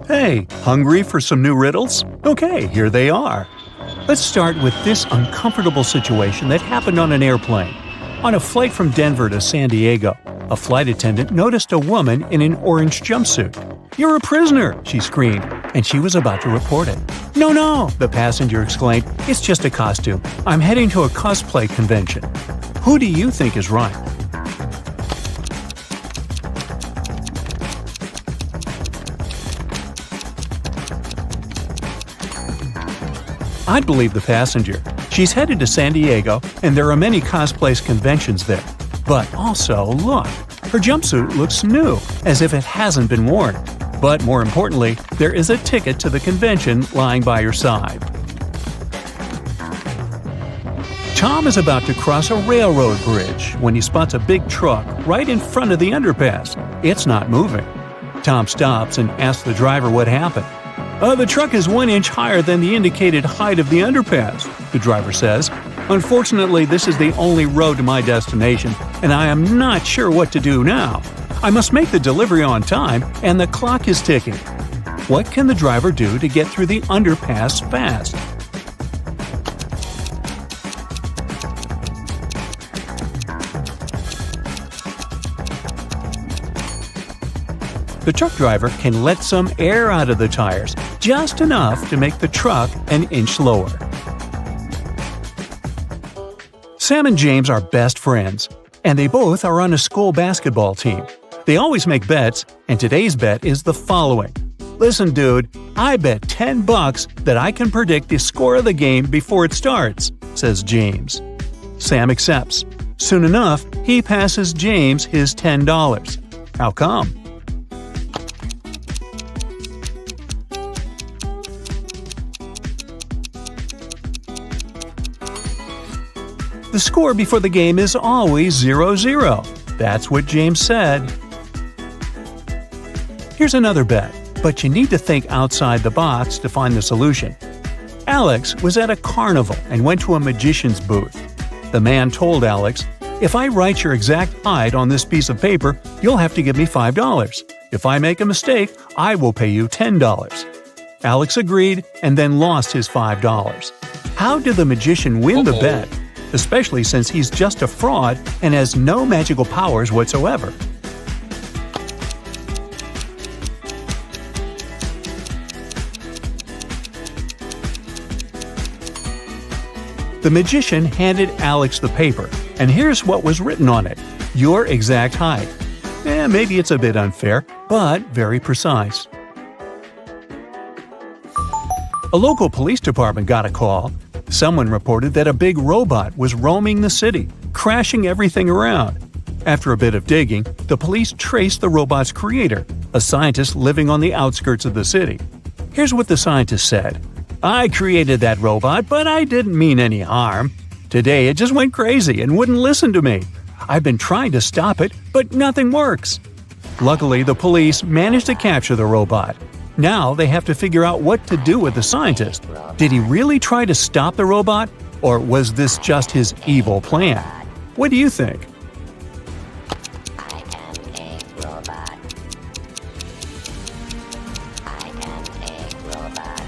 Hey, hungry for some new riddles? Okay, here they are. Let's start with this uncomfortable situation that happened on an airplane. On a flight from Denver to San Diego, a flight attendant noticed a woman in an orange jumpsuit. "You're a prisoner!" she screamed, and she was about to report it. "No, no!" the passenger exclaimed. "It's just a costume. I'm heading to a cosplay convention." Who do you think is right? I'd believe the passenger. She's headed to San Diego, and there are many cosplay conventions there. But also, look, her jumpsuit looks new, as if it hasn't been worn. But more importantly, there is a ticket to the convention lying by her side. Tom is about to cross a railroad bridge when he spots a big truck right in front of the underpass. It's not moving. Tom stops and asks the driver what happened. The truck is 1 inch higher than the indicated height of the underpass," the driver says. "Unfortunately, this is the only road to my destination, and I am not sure what to do now. I must make the delivery on time, and the clock is ticking." What can the driver do to get through the underpass fast? The truck driver can let some air out of the tires, just enough to make the truck an inch lower. Sam and James are best friends, and they both are on a school basketball team. They always make bets, and today's bet is the following. "Listen, dude, I bet $10 that I can predict the score of the game before it starts," says James. Sam accepts. Soon enough, he passes James his $10. How come? The score before the game is always 0-0. That's what James said. Here's another bet, but you need to think outside the box to find the solution. Alex was at a carnival and went to a magician's booth. The man told Alex, "If I write your exact height on this piece of paper, you'll have to give me $5. If I make a mistake, I will pay you $10. Alex agreed and then lost his $5. How did the magician win the bet? Especially since he's just a fraud and has no magical powers whatsoever. The magician handed Alex the paper, and here's what was written on it: your exact height. Maybe it's a bit unfair, but very precise. A local police department got a call. Someone reported that a big robot was roaming the city, crashing everything around. After a bit of digging, the police traced the robot's creator, a scientist living on the outskirts of the city. Here's what the scientist said. "I created that robot, but I didn't mean any harm. Today it just went crazy and wouldn't listen to me. I've been trying to stop it, but nothing works." Luckily, the police managed to capture the robot. Now they have to figure out what to do with the scientist. Did he really try to stop the robot, or was this just his evil plan? What do you think? I am a robot. I am a robot.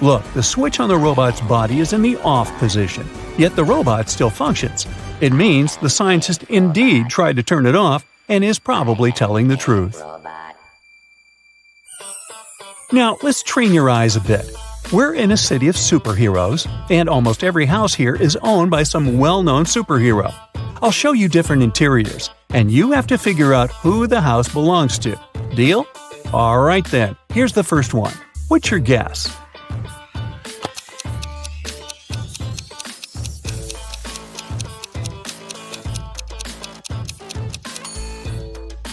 Look, the switch on the robot's body is in the off position, yet the robot still functions. It means the scientist indeed tried to turn it off and is probably telling the truth. Robot. Now, let's train your eyes a bit. We're in a city of superheroes, and almost every house here is owned by some well-known superhero. I'll show you different interiors, and you have to figure out who the house belongs to. Deal? Alright then, here's the first one. What's your guess?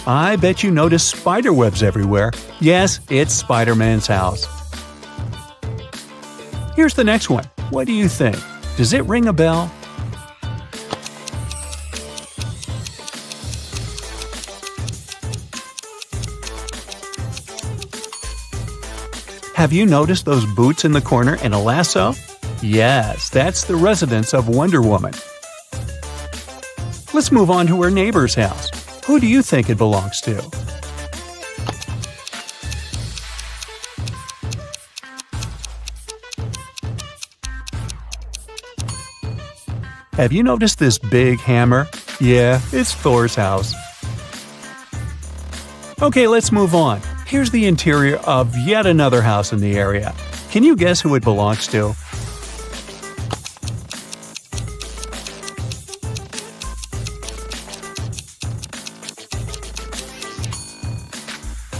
I bet you notice spiderwebs everywhere. Yes, it's Spider-Man's house. Here's the next one. What do you think? Does it ring a bell? Have you noticed those boots in the corner and a lasso? Yes, that's the residence of Wonder Woman. Let's move on to our neighbor's house. Who do you think it belongs to? Have you noticed this big hammer? Yeah, it's Thor's house. Okay, let's move on. Here's the interior of yet another house in the area. Can you guess who it belongs to?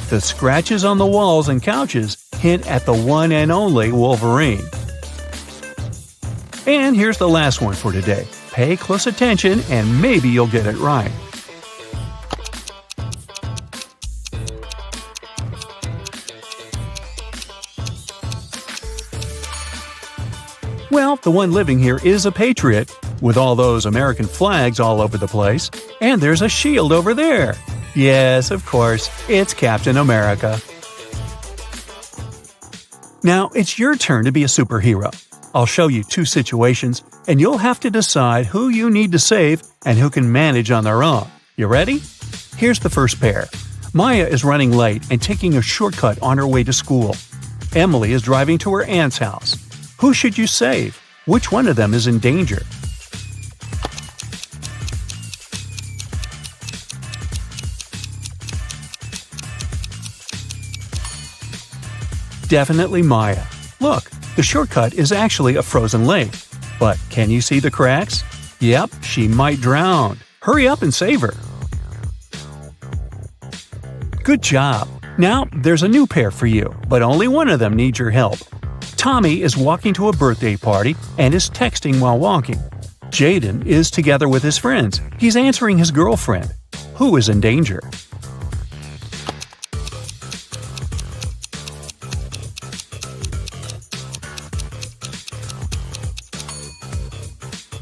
The scratches on the walls and couches hint at the one and only Wolverine. And here's the last one for today. Pay close attention and maybe you'll get it right. Well, the one living here is a patriot, with all those American flags all over the place. And there's a shield over there. Yes, of course, it's Captain America. Now, it's your turn to be a superhero. I'll show you two situations, and you'll have to decide who you need to save and who can manage on their own. You ready? Here's the first pair. Maya is running late and taking a shortcut on her way to school. Emily is driving to her aunt's house. Who should you save? Which one of them is in danger? Definitely Maya. Look, the shortcut is actually a frozen lake. But can you see the cracks? Yep, she might drown. Hurry up and save her. Good job. Now, there's a new pair for you, but only one of them needs your help. Tommy is walking to a birthday party and is texting while walking. Jaden is together with his friends. He's answering his girlfriend. Who is in danger?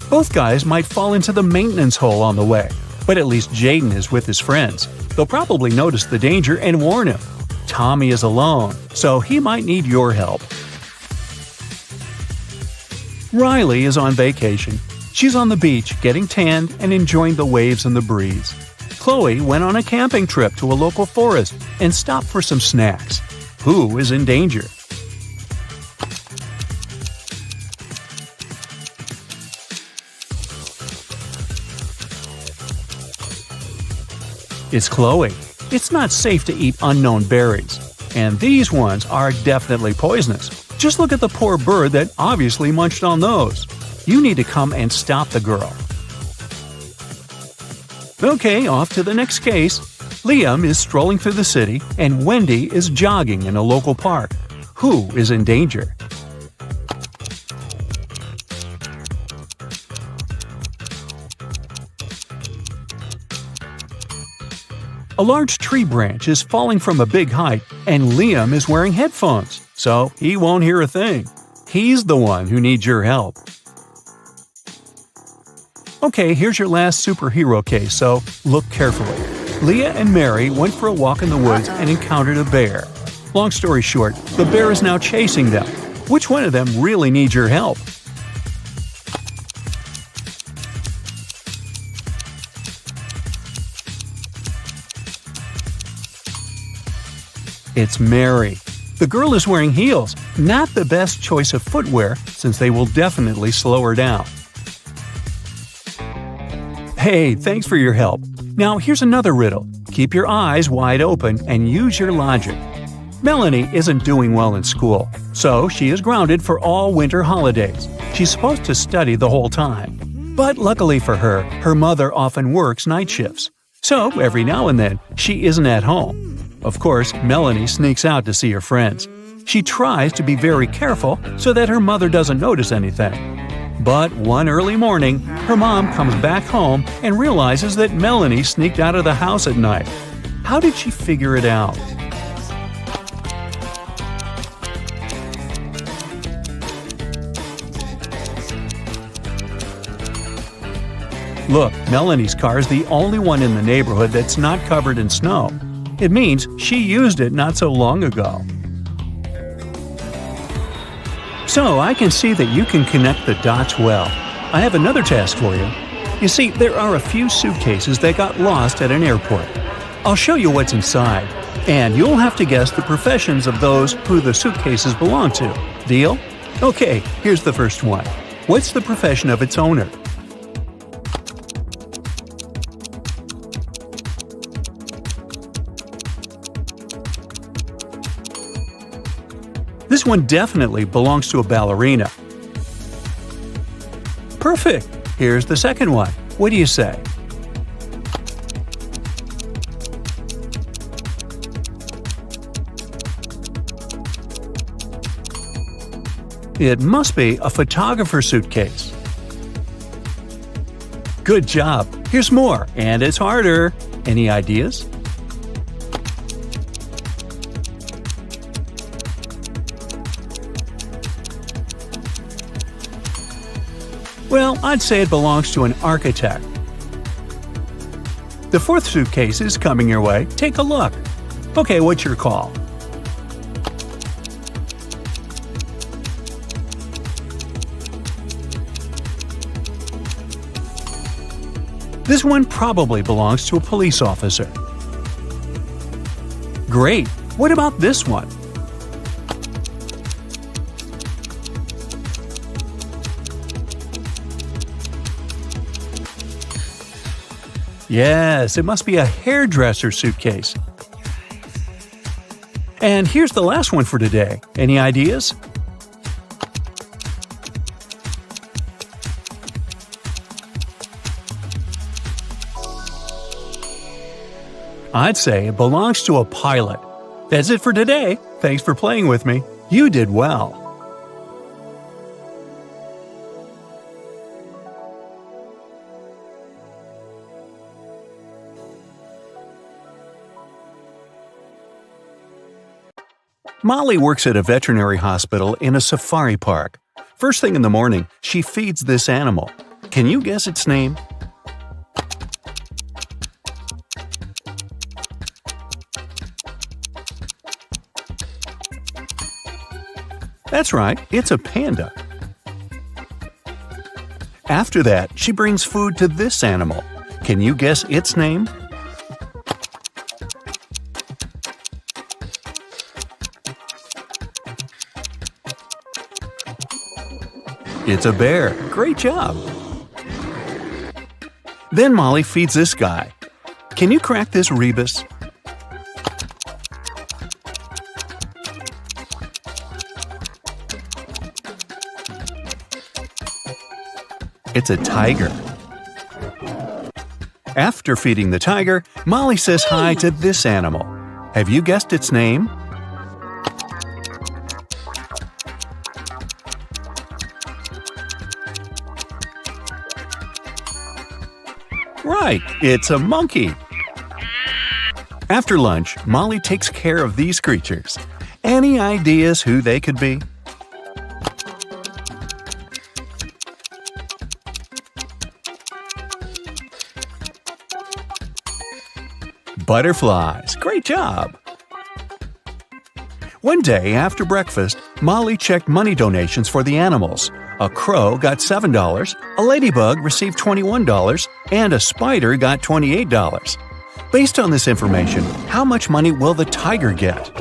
Both guys might fall into the maintenance hole on the way, but at least Jaden is with his friends. They'll probably notice the danger and warn him. Tommy is alone, so he might need your help. Riley is on vacation. She's on the beach, getting tanned and enjoying the waves and the breeze. Chloe went on a camping trip to a local forest and stopped for some snacks. Who is in danger? It's Chloe. It's not safe to eat unknown berries. And these ones are definitely poisonous. Just look at the poor bird that obviously munched on those. You need to come and stop the girl. Okay, off to the next case. Liam is strolling through the city and Wendy is jogging in a local park. Who is in danger? A large tree branch is falling from a big height, and Liam is wearing headphones, so he won't hear a thing. He's the one who needs your help. Okay, here's your last superhero case, so look carefully. Leah and Mary went for a walk in the woods and encountered a bear. Long story short, the bear is now chasing them. Which one of them really needs your help? It's Mary. The girl is wearing heels, not the best choice of footwear since they will definitely slow her down. Hey, thanks for your help. Now here's another riddle. Keep your eyes wide open and use your logic. Melanie isn't doing well in school, so she is grounded for all winter holidays. She's supposed to study the whole time. But luckily for her, her mother often works night shifts. So every now and then, she isn't at home. Of course, Melanie sneaks out to see her friends. She tries to be very careful so that her mother doesn't notice anything. But one early morning, her mom comes back home and realizes that Melanie sneaked out of the house at night. How did she figure it out? Look, Melanie's car is the only one in the neighborhood that's not covered in snow. It means she used it not so long ago. So I can see that you can connect the dots well. I have another task for you. You see, there are a few suitcases that got lost at an airport. I'll show you what's inside, and you'll have to guess the professions of those who the suitcases belong to. Deal? Okay, here's the first one. What's the profession of its owner? This one definitely belongs to a ballerina. Perfect! Here's the second one. What do you say? It must be a photographer's suitcase. Good job! Here's more, and it's harder. Any ideas? Well, I'd say it belongs to an architect. The fourth suitcase is coming your way. Take a look. Okay, what's your call? This one probably belongs to a police officer. Great! What about this one? Yes, it must be a hairdresser suitcase. And here's the last one for today. Any ideas? I'd say it belongs to a pilot. That's it for today. Thanks for playing with me. You did well. Molly works at a veterinary hospital in a safari park. First thing in the morning, she feeds this animal. Can you guess its name? That's right, it's a panda. After that, she brings food to this animal. Can you guess its name? It's a bear. Great job! Then Molly feeds this guy. Can you crack this rebus? It's a tiger. After feeding the tiger, Molly says hi to this animal. Have you guessed its name? Right, it's a monkey. After lunch, Molly takes care of these creatures. Any ideas who they could be? Butterflies. Great job! One day after breakfast, Molly checked money donations for the animals. A crow got $7, a ladybug received $21, and a spider got $28. Based on this information, how much money will the tiger get?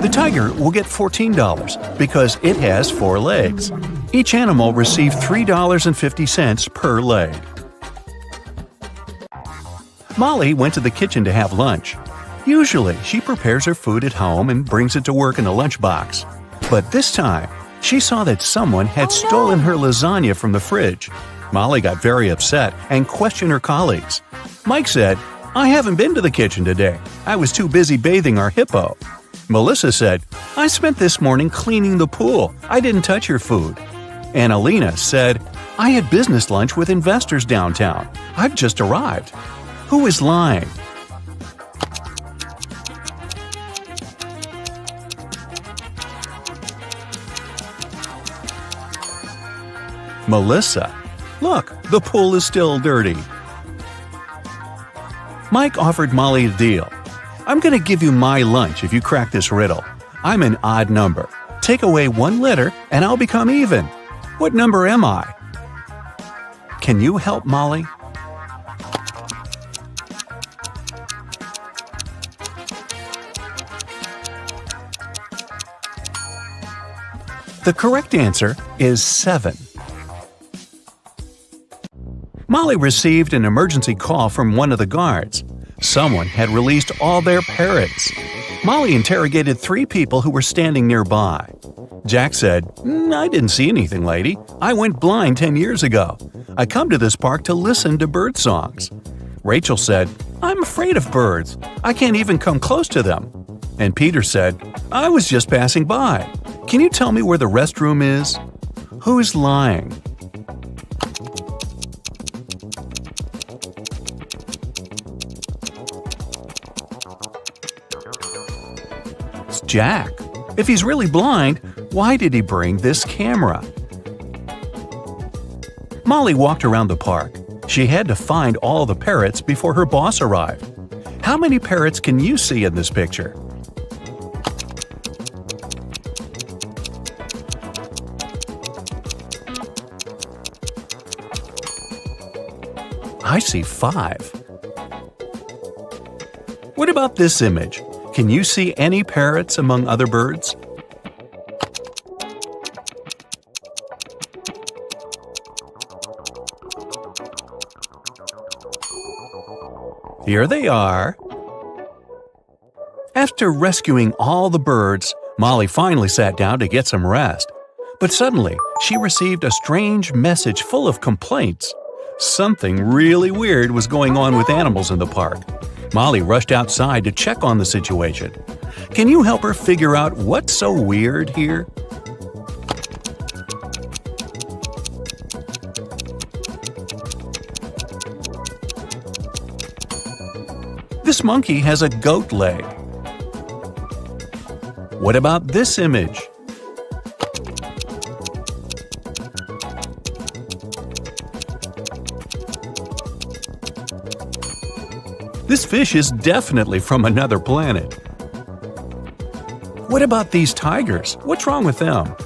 The tiger will get $14 because it has 4 legs. Each animal received $3.50 per leg. Molly went to the kitchen to have lunch. Usually, she prepares her food at home and brings it to work in a lunchbox. But this time, she saw that someone had stolen her lasagna from the fridge. Molly got very upset and questioned her colleagues. Mike said, "I haven't been to the kitchen today. I was too busy bathing our hippo." Melissa said, "I spent this morning cleaning the pool. I didn't touch your food." And Alina said, "I had business lunch with investors downtown. I've just arrived." Who is lying? Melissa. Look, the pool is still dirty. Mike offered Molly a deal. "I'm going to give you my lunch if you crack this riddle. I'm an odd number. Take away 1 letter and I'll become even. What number am I?" Can you help Molly? The correct answer is 7. Molly received an emergency call from one of the guards. Someone had released all their parrots. Molly interrogated 3 people who were standing nearby. Jack said, I didn't see anything, lady. I went blind 10 years ago. I come to this park to listen to bird songs. Rachel said, I'm afraid of birds. I can't even come close to them. And Peter said, I was just passing by. Can you tell me where the restroom is? Who's lying? It's Jack. If he's really blind, why did he bring this camera? Molly walked around the park. She had to find all the parrots before her boss arrived. How many parrots can you see in this picture? I see 5. What about this image? Can you see any parrots among other birds? Here they are. After rescuing all the birds, Molly finally sat down to get some rest. But suddenly, she received a strange message full of complaints. Something really weird was going on with animals in the park. Molly rushed outside to check on the situation. Can you help her figure out what's so weird here? This monkey has a goat leg. What about this image? This fish is definitely from another planet. What about these tigers? What's wrong with them?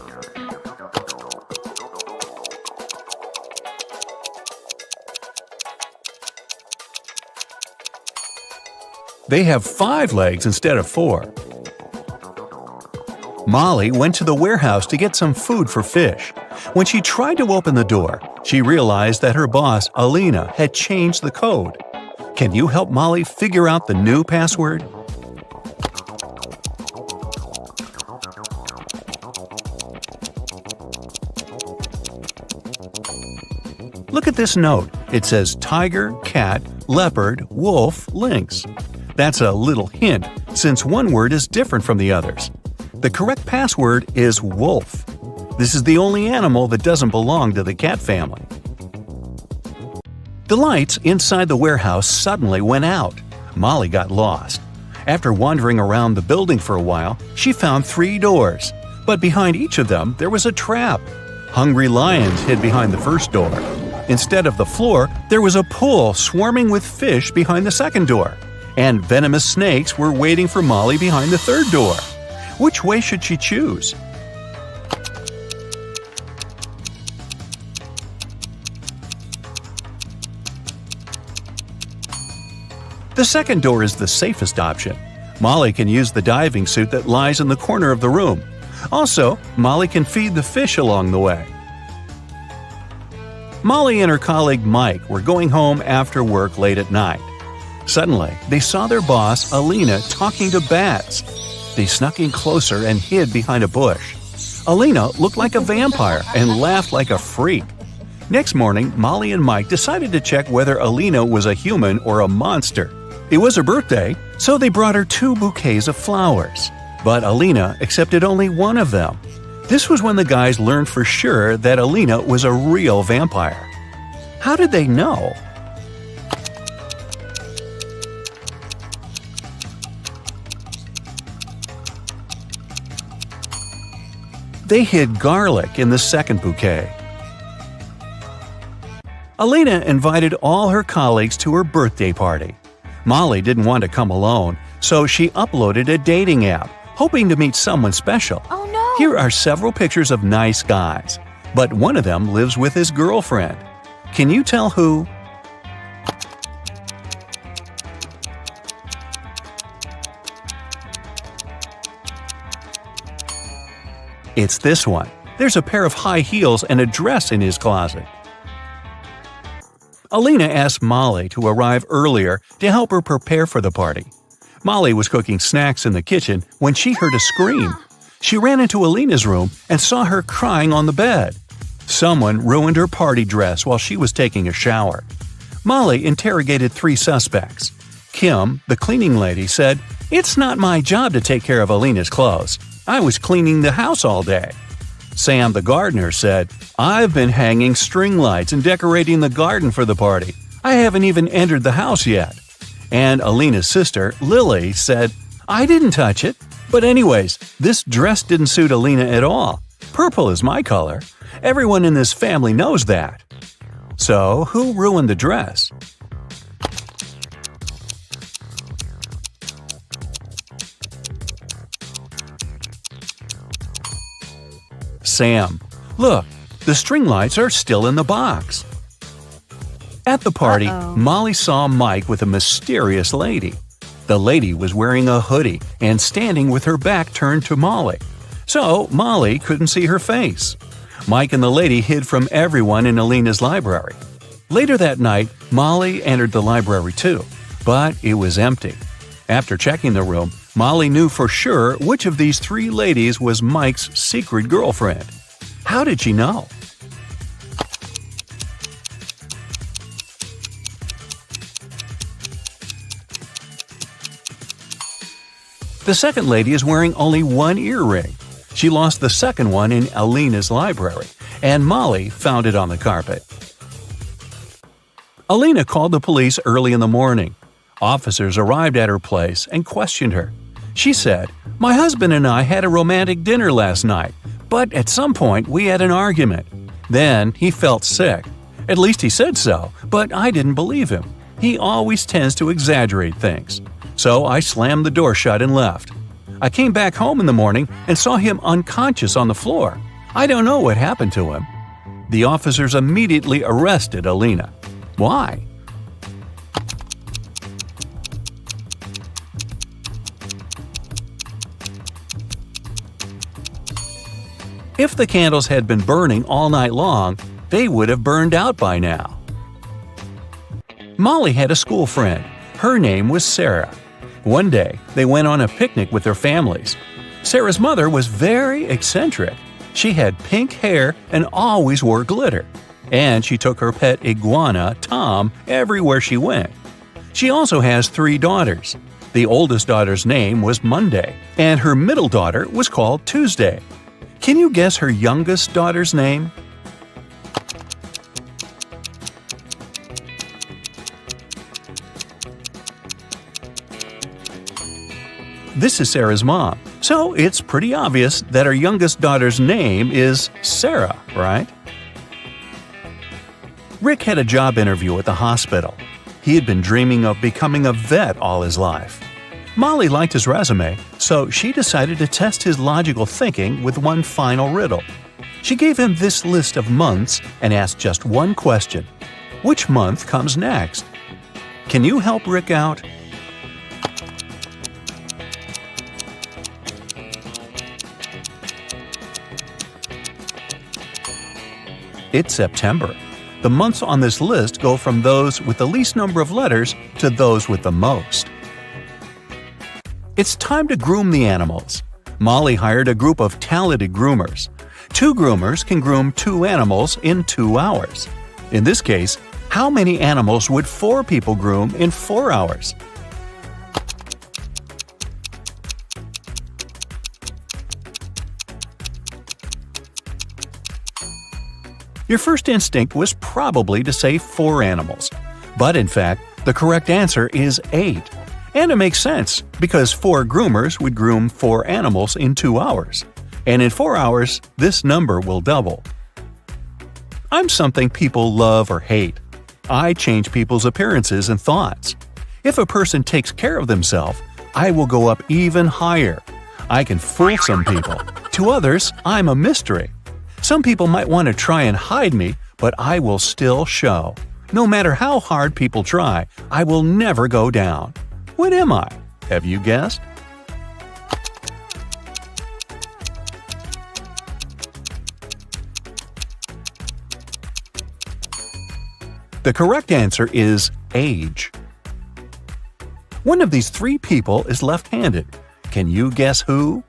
They have 5 legs instead of 4. Molly went to the warehouse to get some food for fish. When she tried to open the door, she realized that her boss, Alina, had changed the code. Can you help Molly figure out the new password? Look at this note. It says tiger, cat, leopard, wolf, lynx. That's a little hint, since one word is different from the others. The correct password is wolf. This is the only animal that doesn't belong to the cat family. The lights inside the warehouse suddenly went out. Molly got lost. After wandering around the building for a while, she found 3 doors. But behind each of them, there was a trap. Hungry lions hid behind the first door. Instead of the floor, there was a pool swarming with fish behind the second door. And venomous snakes were waiting for Molly behind the third door. Which way should she choose? The second door is the safest option. Molly can use the diving suit that lies in the corner of the room. Also, Molly can feed the fish along the way. Molly and her colleague Mike were going home after work late at night. Suddenly, they saw their boss, Alina, talking to bats. They snuck in closer and hid behind a bush. Alina looked like a vampire and laughed like a freak. Next morning, Molly and Mike decided to check whether Alina was a human or a monster. It was her birthday, so they brought her 2 bouquets of flowers. But Alina accepted only one of them. This was when the guys learned for sure that Alina was a real vampire. How did they know? They hid garlic in the second bouquet. Alina invited all her colleagues to her birthday party. Molly didn't want to come alone, so she uploaded a dating app, hoping to meet someone special. Oh no! Here are several pictures of nice guys, but one of them lives with his girlfriend. Can you tell who? It's this one. There's a pair of high heels and a dress in his closet. Alina asked Molly to arrive earlier to help her prepare for the party. Molly was cooking snacks in the kitchen when she heard a scream. She ran into Alina's room and saw her crying on the bed. Someone ruined her party dress while she was taking a shower. Molly interrogated 3 suspects. Kim, the cleaning lady, said, "It's not my job to take care of Alina's clothes. I was cleaning the house all day." Sam, the gardener, said, "I've been hanging string lights and decorating the garden for the party. I haven't even entered the house yet." And Alina's sister, Lily, said, "I didn't touch it. But anyways, this dress didn't suit Alina at all. Purple is my color. Everyone in this family knows that." So, who ruined the dress? Sam. Look, the string lights are still in the box. At the party, Molly saw Mike with a mysterious lady. The lady was wearing a hoodie and standing with her back turned to Molly. So Molly couldn't see her face. Mike and the lady hid from everyone in Alina's library. Later that night, Molly entered the library too, but it was empty. After checking the room, Molly knew for sure which of these 3 ladies was Mike's secret girlfriend. How did she know? The second lady is wearing only 1 earring. She lost the second one in Alina's library, and Molly found it on the carpet. Alina called the police early in the morning. Officers arrived at her place and questioned her. She said, "My husband and I had a romantic dinner last night, but at some point we had an argument. Then he felt sick. At least he said so, but I didn't believe him. He always tends to exaggerate things. So I slammed the door shut and left. I came back home in the morning and saw him unconscious on the floor. I don't know what happened to him." The officers immediately arrested Alina. Why? If the candles had been burning all night long, they would have burned out by now. Molly had a school friend. Her name was Sarah. One day, they went on a picnic with their families. Sarah's mother was very eccentric. She had pink hair and always wore glitter. And she took her pet iguana, Tom, everywhere she went. She also has 3 daughters. The oldest daughter's name was Monday, and her middle daughter was called Tuesday. Can you guess her youngest daughter's name? This is Sarah's mom, so it's pretty obvious that her youngest daughter's name is Sarah, right? Rick had a job interview at the hospital. He had been dreaming of becoming a vet all his life. Molly liked his resume, so she decided to test his logical thinking with one final riddle. She gave him this list of months and asked just one question. Which month comes next? Can you help Rick out? It's September. The months on this list go from those with the least number of letters to those with the most. It's time to groom the animals. Molly hired a group of talented groomers. 2 groomers can groom 2 animals in 2 hours. In this case, how many animals would 4 people groom in 4 hours? Your first instinct was probably to say 4 animals. But in fact, the correct answer is 8. And it makes sense, because 4 groomers would groom 4 animals in 2 hours. And in 4 hours, this number will double. I'm something people love or hate. I change people's appearances and thoughts. If a person takes care of themselves, I will go up even higher. I can fool some people. To others, I'm a mystery. Some people might want to try and hide me, but I will still show. No matter how hard people try, I will never go down. What am I? Have you guessed? The correct answer is age. One of these three people is left-handed. Can you guess who?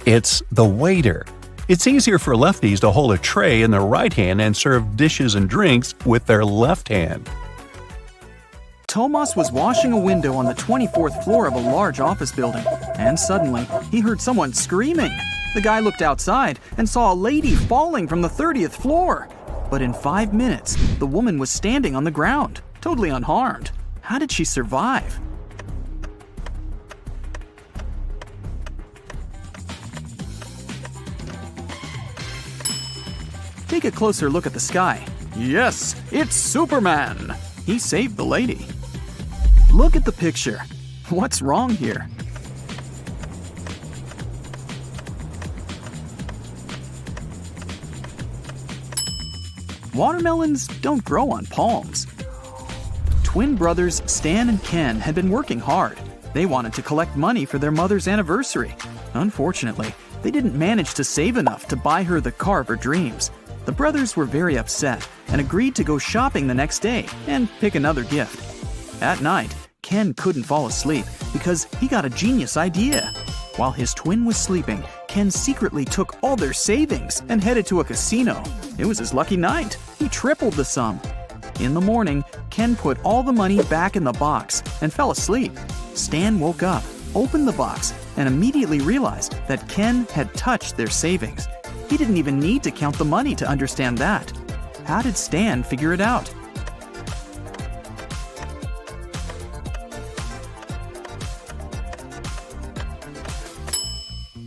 It's the waiter. It's easier for lefties to hold a tray in their right hand and serve dishes and drinks with their left hand. Tomas was washing a window on the 24th floor of a large office building, and suddenly he heard someone screaming. The guy looked outside and saw a lady falling from the 30th floor. But in 5 minutes, the woman was standing on the ground, totally unharmed. How did she survive? Take a closer look at the sky. Yes, it's Superman! He saved the lady. Look at the picture. What's wrong here? Watermelons don't grow on palms. Twin brothers Stan and Ken had been working hard. They wanted to collect money for their mother's anniversary. Unfortunately, they didn't manage to save enough to buy her the car of her dreams. The brothers were very upset and agreed to go shopping the next day and pick another gift. At night, Ken couldn't fall asleep because he got a genius idea. While his twin was sleeping, Ken secretly took all their savings and headed to a casino. It was his lucky night. He tripled the sum. In the morning, Ken put all the money back in the box and fell asleep. Stan woke up, opened the box, and immediately realized that Ken had touched their savings. He didn't even need to count the money to understand that. How did Stan figure it out?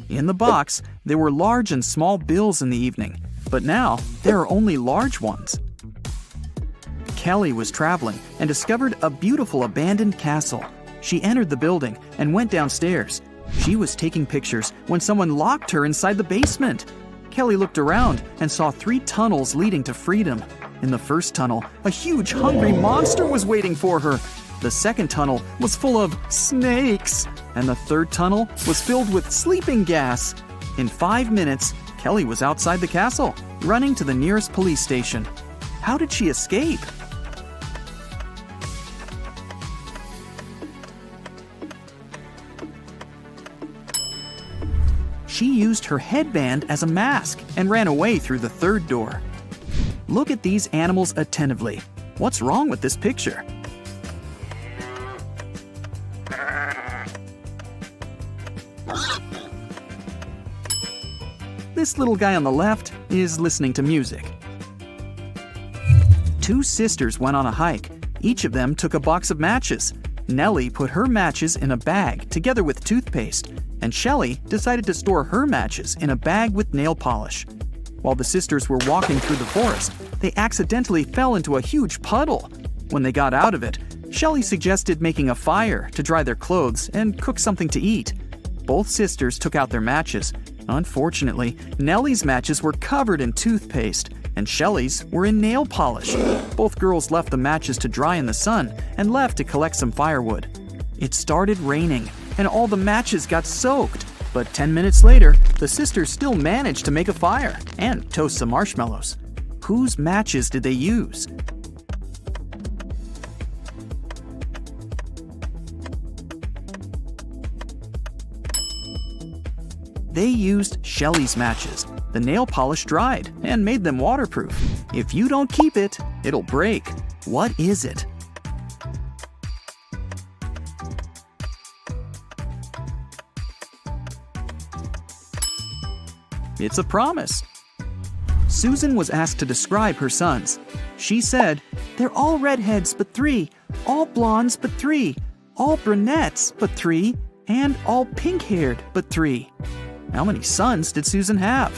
In the box, there were large and small bills in the evening, but now there are only large ones. Kelly was traveling and discovered a beautiful abandoned castle. She entered the building and went downstairs. She was taking pictures when someone locked her inside the basement. Kelly looked around and saw 3 tunnels leading to freedom. In the first tunnel, a huge hungry monster was waiting for her. The second tunnel was full of snakes, and the third tunnel was filled with sleeping gas. In 5 minutes, Kelly was outside the castle, running to the nearest police station. How did she escape? She used her headband as a mask and ran away through the third door. Look at these animals attentively. What's wrong with this picture? This little guy on the left is listening to music. 2 sisters went on a hike. Each of them took a box of matches. Nellie put her matches in a bag together with toothpaste, and Shelley decided to store her matches in a bag with nail polish. While the sisters were walking through the forest, they accidentally fell into a huge puddle. When they got out of it, Shelley suggested making a fire to dry their clothes and cook something to eat. Both sisters took out their matches. Unfortunately, Nellie's matches were covered in toothpaste, and Shelley's were in nail polish. Both girls left the matches to dry in the sun and left to collect some firewood. It started raining, and all the matches got soaked. But 10 minutes later, the sisters still managed to make a fire and toast some marshmallows. Whose matches did they use? They used Shelley's matches. The nail polish dried and made them waterproof. If you don't keep it, it'll break. What is it? It's a promise. Susan was asked to describe her sons. She said, "They're all redheads but 3, all blondes but 3, all brunettes but 3, and all pink-haired but 3. How many sons did Susan have?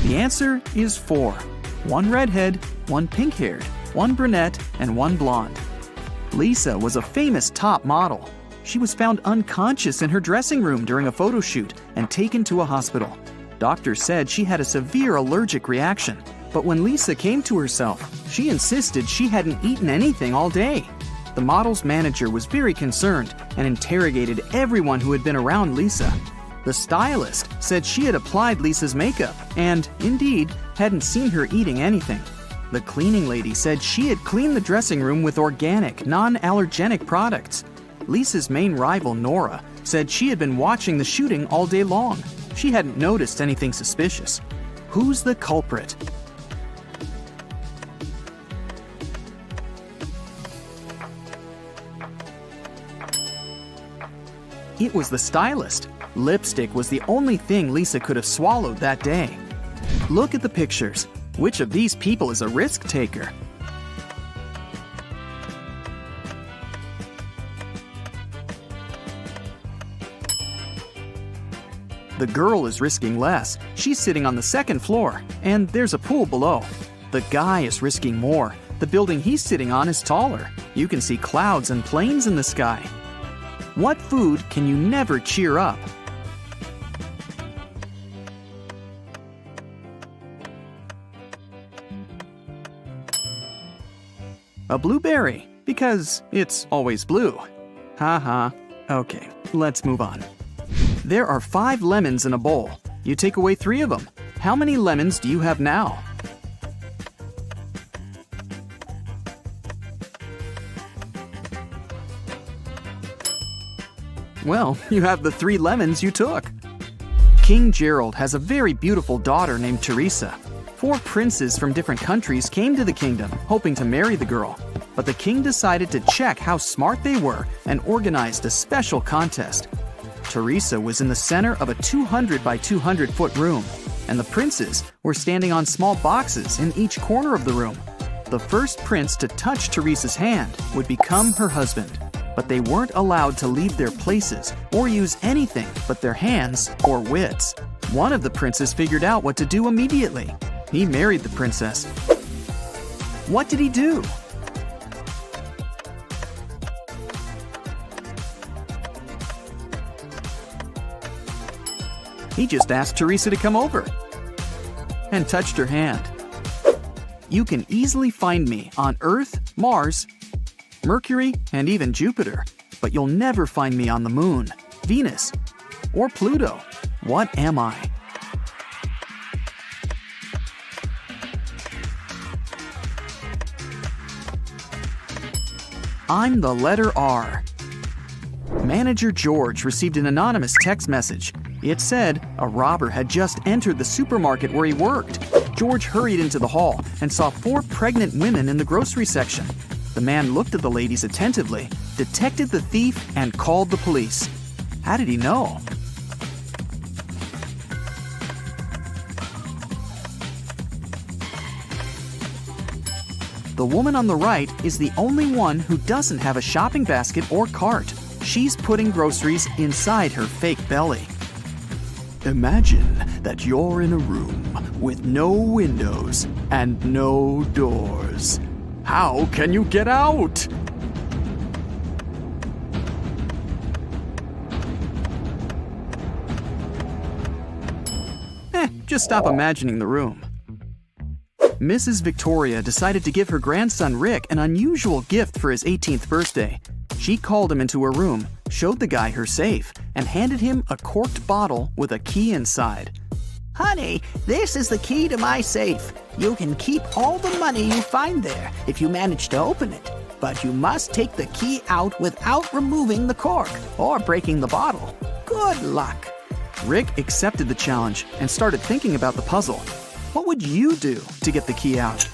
The answer is 4. 1 redhead, 1 pink-haired, 1 brunette, and 1 blonde. Lisa was a famous top model. She was found unconscious in her dressing room during a photo shoot and taken to a hospital. Doctors said she had a severe allergic reaction. But when Lisa came to herself, she insisted she hadn't eaten anything all day. The model's manager was very concerned and interrogated everyone who had been around Lisa. The stylist said she had applied Lisa's makeup and, indeed, hadn't seen her eating anything. The cleaning lady said she had cleaned the dressing room with organic, non-allergenic products. Lisa's main rival, Nora, said she had been watching the shooting all day long. She hadn't noticed anything suspicious. Who's the culprit? It was the stylist. Lipstick was the only thing Lisa could have swallowed that day. Look at the pictures. Which of these people is a risk taker? The girl is risking less. She's sitting on the second floor, and there's a pool below. The guy is risking more. The building he's sitting on is taller. You can see clouds and planes in the sky. What food can you never cheer up? A blueberry, because it's always blue. Haha. Okay, let's move on. There are 5 lemons in a bowl. You take away 3 of them. How many lemons do you have now? Well, you have the 3 lemons you took. King Gerald has a very beautiful daughter named Teresa. 4 princes from different countries came to the kingdom, hoping to marry the girl. But the king decided to check how smart they were and organized a special contest. Teresa was in the center of a 200 by 200 foot room, and the princes were standing on small boxes in each corner of the room. The first prince to touch Teresa's hand would become her husband, but they weren't allowed to leave their places or use anything but their hands or wits. One of the princes figured out what to do immediately. He married the princess. What did he do? He just asked Teresa to come over and touched her hand. You can easily find me on Earth, Mars, Mercury, and even Jupiter, but you'll never find me on the Moon, Venus, or Pluto. What am I? I'm the letter R. Manager George received an anonymous text message. It said a robber had just entered the supermarket where he worked. George hurried into the hall and saw 4 pregnant women in the grocery section. The man looked at the ladies attentively, detected the thief, and called the police. How did he know? The woman on the right is the only one who doesn't have a shopping basket or cart. She's putting groceries inside her fake belly. Imagine that you're in a room with no windows and no doors. How can you get out? Just stop imagining the room. Mrs. Victoria decided to give her grandson Rick an unusual gift for his 18th birthday. She called him into her room, showed the guy her safe, and handed him a corked bottle with a key inside. Honey, this is the key to my safe. You can keep all the money you find there if you manage to open it. But you must take the key out without removing the cork or breaking the bottle. Good luck. Rick accepted the challenge and started thinking about the puzzle. What would you do to get the key out?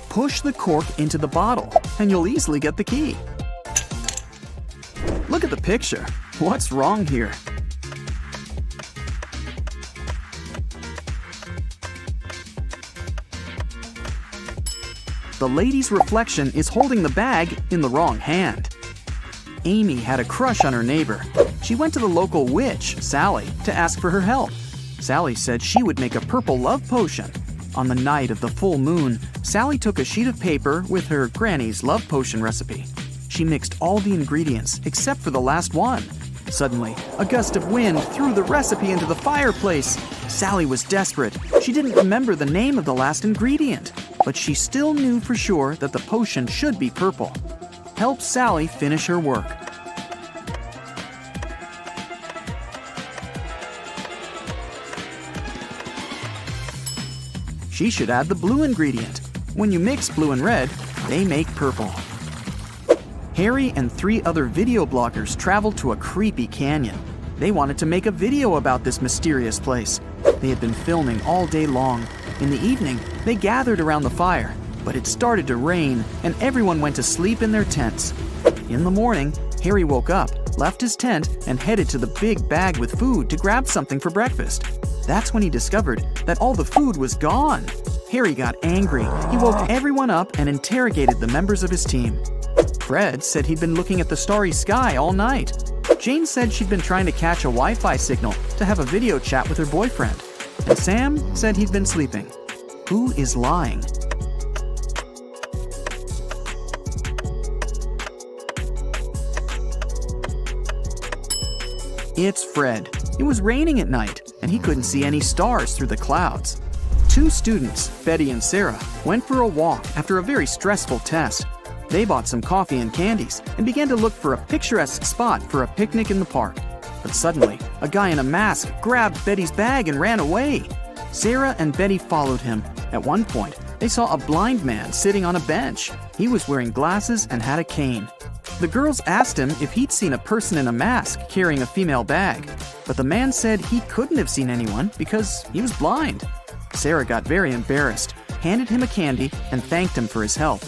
Push the cork into the bottle, and you'll easily get the key. Look at the picture. What's wrong here? The lady's reflection is holding the bag in the wrong hand. Amy had a crush on her neighbor. She went to the local witch, Sally, to ask for her help. Sally said she would make a purple love potion. On the night of the full moon, Sally took a sheet of paper with her granny's love potion recipe. She mixed all the ingredients except for the last one Suddenly, a gust of wind threw the recipe into the fireplace. Sally was desperate. She didn't remember the name of the last ingredient, but she still knew for sure that the potion should be purple. Help Sally finish her work. She should add the blue ingredient. When you mix blue and red, they make purple. Harry and 3 other video bloggers traveled to a creepy canyon. They wanted to make a video about this mysterious place. They had been filming all day long. In the evening, they gathered around the fire, but it started to rain and everyone went to sleep in their tents. In the morning, Harry woke up, left his tent, and headed to the big bag with food to grab something for breakfast. That's when he discovered that all the food was gone. Harry got angry. He woke everyone up and interrogated the members of his team. Fred said he'd been looking at the starry sky all night. Jane said she'd been trying to catch a Wi-Fi signal to have a video chat with her boyfriend. And Sam said he'd been sleeping. Who is lying? It's Fred. It was raining at night, and he couldn't see any stars through the clouds. 2 students, Betty and Sarah, went for a walk after a very stressful test. They bought some coffee and candies and began to look for a picturesque spot for a picnic in the park. But suddenly, a guy in a mask grabbed Betty's bag and ran away. Sarah and Betty followed him. At one point, they saw a blind man sitting on a bench. He was wearing glasses and had a cane. The girls asked him if he'd seen a person in a mask carrying a female bag, but the man said he couldn't have seen anyone because he was blind. Sarah got very embarrassed, handed him a candy, and thanked him for his help.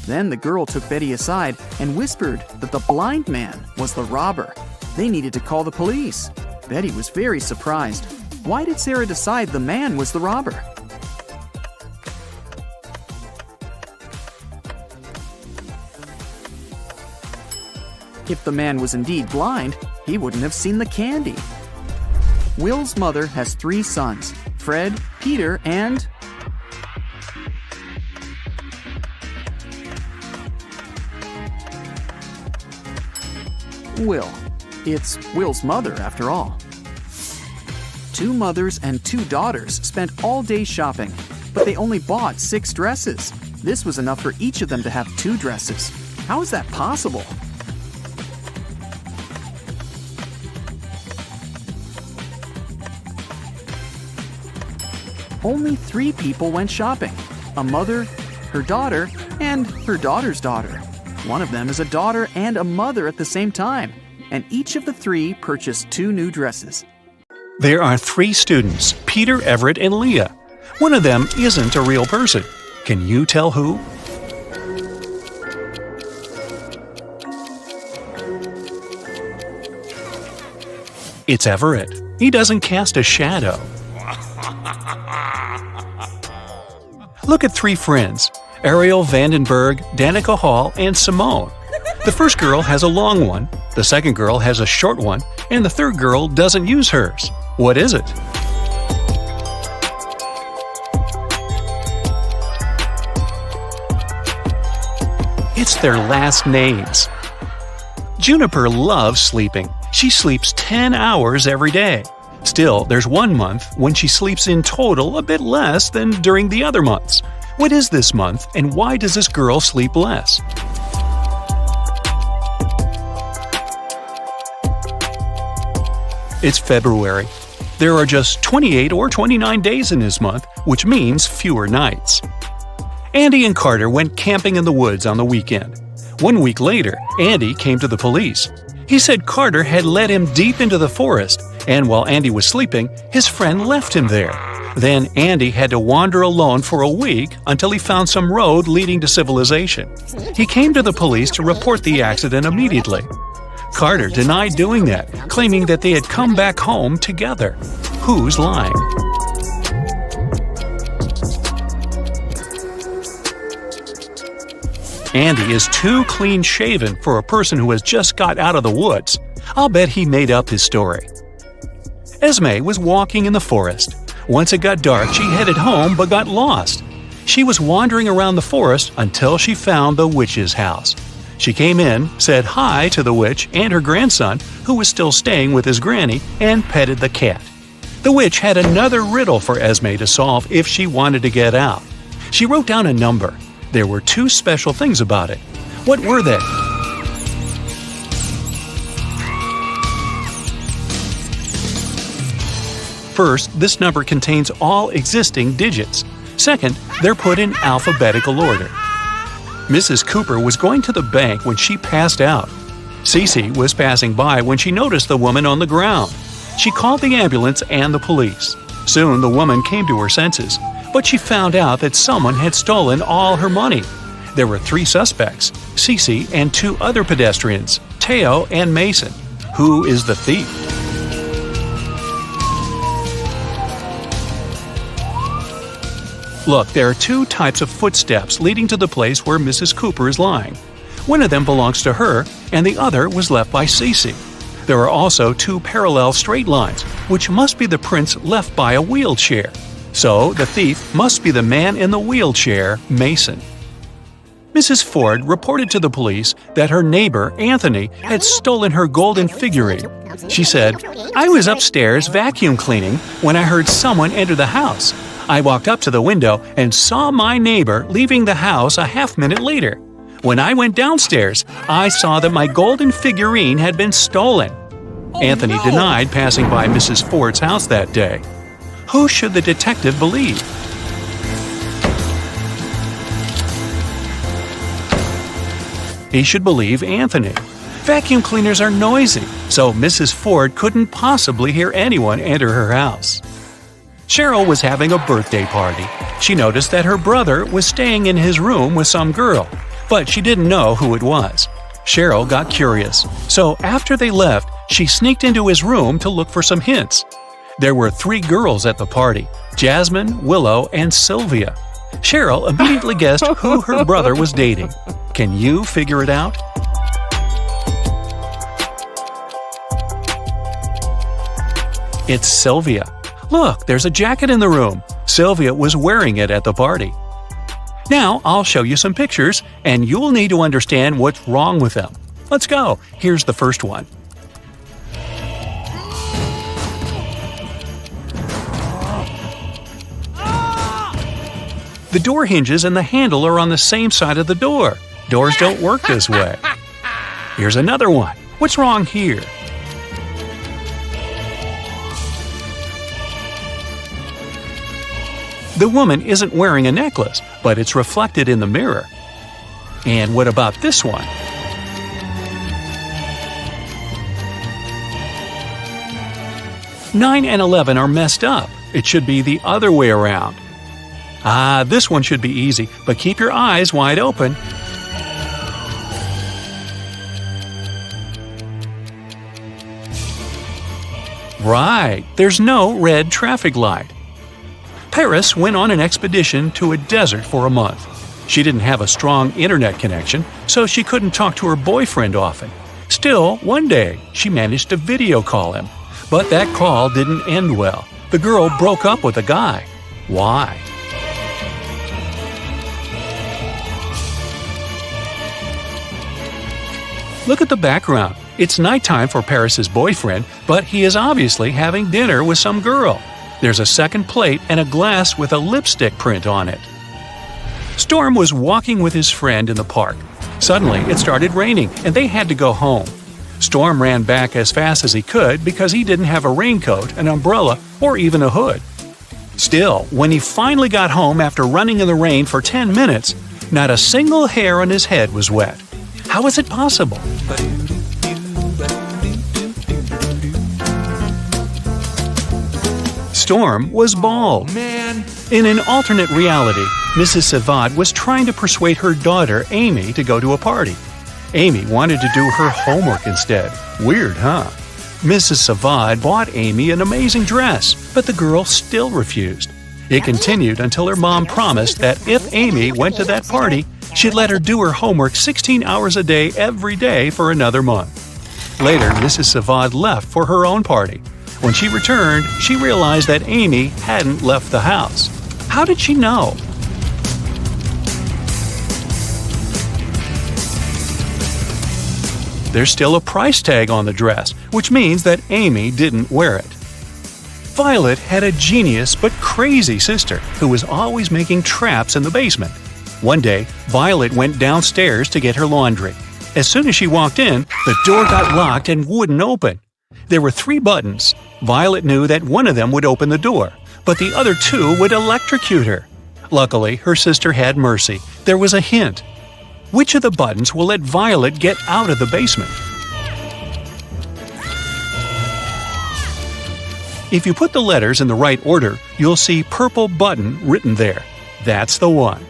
Then the girl took Betty aside and whispered that the blind man was the robber. They needed to call the police. Betty was very surprised. Why did Sarah decide the man was the robber? If the man was indeed blind, he wouldn't have seen the candy. Will's mother has 3 sons, Fred, Peter, and... Will. It's Will's mother, after all. 2 mothers and 2 daughters spent all day shopping, but they only bought 6 dresses. This was enough for each of them to have 2 dresses. How is that possible? Only 3 people went shopping: a mother, her daughter, and her daughter's daughter. One of them is a daughter and a mother at the same time, and each of the 3 purchased 2 new dresses. There are 3 students, Peter, Everett, and Leah. One of them isn't a real person. Can you tell who? It's Everett. He doesn't cast a shadow. Look at 3 friends: Ariel Vandenberg, Danica Hall, and Simone. The first girl has a long one, the second girl has a short one, and the third girl doesn't use hers. What is it? It's their last names. Juniper loves sleeping. She sleeps 10 hours every day. Still, there's 1 month when she sleeps in total a bit less than during the other months. What is this month, and why does this girl sleep less? It's February. There are just 28 or 29 days in this month, which means fewer nights. Andy and Carter went camping in the woods on the weekend. 1 week later, Andy came to the police. He said Carter had led him deep into the forest, and while Andy was sleeping, his friend left him there. Then Andy had to wander alone for a week until he found some road leading to civilization. He came to the police to report the accident immediately. Carter denied doing that, claiming that they had come back home together. Who's lying? Andy is too clean-shaven for a person who has just got out of the woods. I'll bet he made up his story. Esme was walking in the forest. Once it got dark, she headed home but got lost. She was wandering around the forest until she found the witch's house. She came in, said hi to the witch and her grandson, who was still staying with his granny, and petted the cat. The witch had another riddle for Esme to solve if she wanted to get out. She wrote down a number. There were 2 special things about it. What were they? First, this number contains all existing digits. Second, they're put in alphabetical order. Mrs. Cooper was going to the bank when she passed out. Cece was passing by when she noticed the woman on the ground. She called the ambulance and the police. Soon the woman came to her senses, but she found out that someone had stolen all her money. There were 3 suspects, Cece and 2 other pedestrians, Teo and Mason. Who is the thief? Look, there are 2 types of footsteps leading to the place where Mrs. Cooper is lying. One of them belongs to her, and the other was left by Cece. There are also 2 parallel straight lines, which must be the prints left by a wheelchair. So, the thief must be the man in the wheelchair, Mason. Mrs. Ford reported to the police that her neighbor, Anthony, had stolen her golden figurine. She said, "I was upstairs vacuum cleaning when I heard someone enter the house. I walked up to the window and saw my neighbor leaving the house a half-minute later. When I went downstairs, I saw that my golden figurine had been stolen." Anthony denied passing by Mrs. Ford's house that day. Who should the detective believe? He should believe Anthony. Vacuum cleaners are noisy, so Mrs. Ford couldn't possibly hear anyone enter her house. Cheryl was having a birthday party. She noticed that her brother was staying in his room with some girl, but she didn't know who it was. Cheryl got curious, so after they left, she sneaked into his room to look for some hints. There were 3 girls at the party, Jasmine, Willow, and Sylvia. Cheryl immediately guessed who her brother was dating. Can you figure it out? It's Sylvia. Look, there's a jacket in the room. Sylvia was wearing it at the party. Now, I'll show you some pictures, and you'll need to understand what's wrong with them. Let's go. Here's the first one. The door hinges and the handle are on the same side of the door. Doors don't work this way. Here's another one. What's wrong here? The woman isn't wearing a necklace, but it's reflected in the mirror. And what about this one? Nine and 11 are messed up. It should be the other way around. This one should be easy, but keep your eyes wide open. Right, there's no red traffic light. Paris went on an expedition to a desert for a month. She didn't have a strong internet connection, so she couldn't talk to her boyfriend often. Still, one day, she managed to video call him. But that call didn't end well. The girl broke up with the guy. Why? Look at the background. It's nighttime for Paris's boyfriend, but he is obviously having dinner with some girl. There's a second plate and a glass with a lipstick print on it. Storm was walking with his friend in the park. Suddenly, it started raining, and they had to go home. Storm ran back as fast as he could because he didn't have a raincoat, an umbrella, or even a hood. Still, when he finally got home after running in the rain for 10 minutes, not a single hair on his head was wet. How was it possible? Storm was bald. In an alternate reality, Mrs. Savad was trying to persuade her daughter, Amy, to go to a party. Amy wanted to do her homework instead. Weird, huh? Mrs. Savad bought Amy an amazing dress, but the girl still refused. It continued until her mom promised that if Amy went to that party, she'd let her do her homework 16 hours a day every day for another month. Later, Mrs. Savad left for her own party. When she returned, she realized that Amy hadn't left the house. How did she know? There's still a price tag on the dress, which means that Amy didn't wear it. Violet had a genius but crazy sister who was always making traps in the basement. One day, Violet went downstairs to get her laundry. As soon as she walked in, the door got locked and wouldn't open. There were 3 buttons. Violet knew that one of them would open the door, but the other 2 would electrocute her. Luckily, her sister had mercy. There was a hint. Which of the buttons will let Violet get out of the basement? If you put the letters in the right order, you'll see purple button written there. That's the one.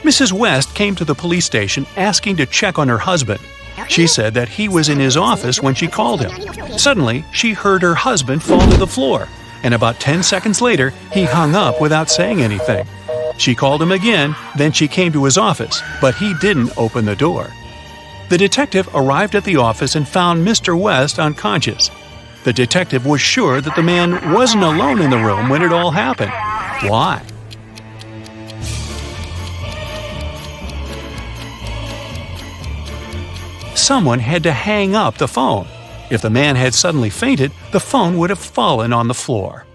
Mrs. West came to the police station asking to check on her husband. She said that he was in his office when she called him. Suddenly, she heard her husband fall to the floor, and about 10 seconds later, he hung up without saying anything. She called him again, then she came to his office, but he didn't open the door. The detective arrived at the office and found Mr. West unconscious. The detective was sure that the man wasn't alone in the room when it all happened. Why? Someone had to hang up the phone. If the man had suddenly fainted, the phone would have fallen on the floor.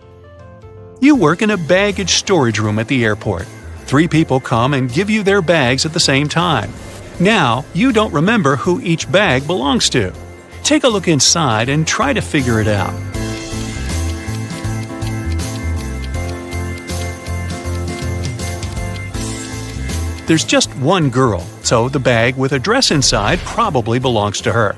You work in a baggage storage room at the airport. 3 people come and give you their bags at the same time. Now, you don't remember who each bag belongs to. Take a look inside and try to figure it out. There's just one girl, so the bag with a dress inside probably belongs to her.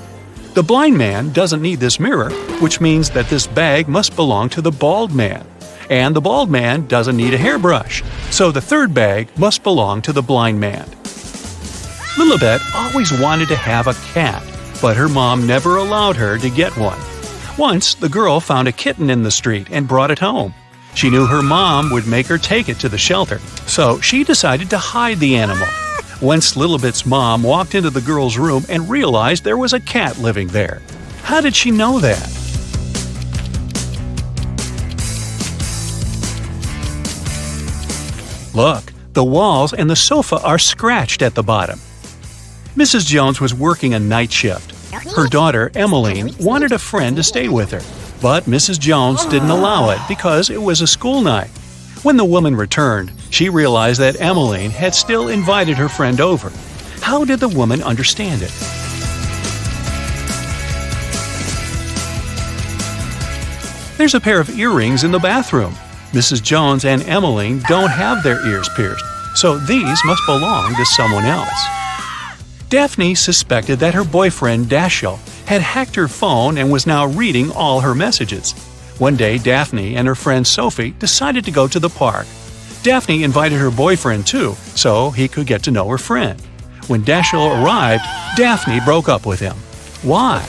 The blind man doesn't need this mirror, which means that this bag must belong to the bald man. And the bald man doesn't need a hairbrush, so the third bag must belong to the blind man. Lilibet always wanted to have a cat, but her mom never allowed her to get one. Once, the girl found a kitten in the street and brought it home. She knew her mom would make her take it to the shelter, so she decided to hide the animal. Once Lilibet's mom walked into the girl's room and realized there was a cat living there. How did she know that? Look, the walls and the sofa are scratched at the bottom. Mrs. Jones was working a night shift. Her daughter, Emmeline, wanted a friend to stay with her, but Mrs. Jones didn't allow it because it was a school night. When the woman returned, she realized that Emmeline had still invited her friend over. How did the woman understand it? There's a pair of earrings in the bathroom. Mrs. Jones and Emmeline don't have their ears pierced, so these must belong to someone else. Daphne suspected that her boyfriend, Dashiell, had hacked her phone and was now reading all her messages. One day, Daphne and her friend Sophie decided to go to the park. Daphne invited her boyfriend too, so he could get to know her friend. When Dashiell arrived, Daphne broke up with him. Why?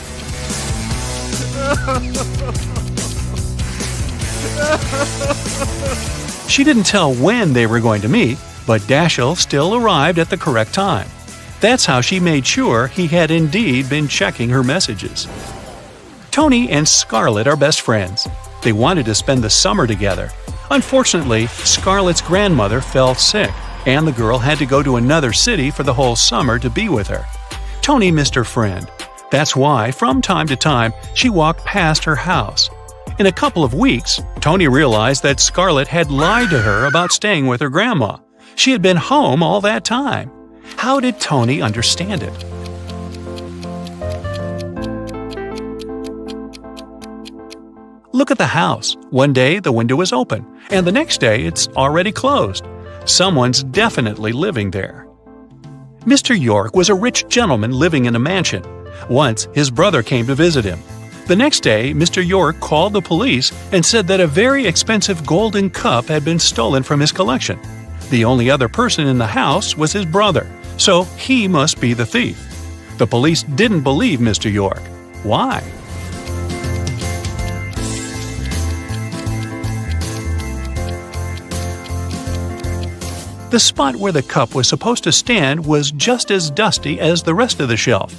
She didn't tell when they were going to meet, but Dashiell still arrived at the correct time. That's how she made sure he had indeed been checking her messages. Tony and Scarlett are best friends. They wanted to spend the summer together. Unfortunately, Scarlett's grandmother fell sick, and the girl had to go to another city for the whole summer to be with her. Tony missed her friend. That's why, from time to time, she walked past her house. In a couple of weeks, Tony realized that Scarlett had lied to her about staying with her grandma. She had been home all that time. How did Tony understand it? Look at the house. One day the window is open, and the next day it's already closed. Someone's definitely living there. Mr. York was a rich gentleman living in a mansion. Once, his brother came to visit him. The next day, Mr. York called the police and said that a very expensive golden cup had been stolen from his collection. The only other person in the house was his brother, so he must be the thief. The police didn't believe Mr. York. Why? The spot where the cup was supposed to stand was just as dusty as the rest of the shelf.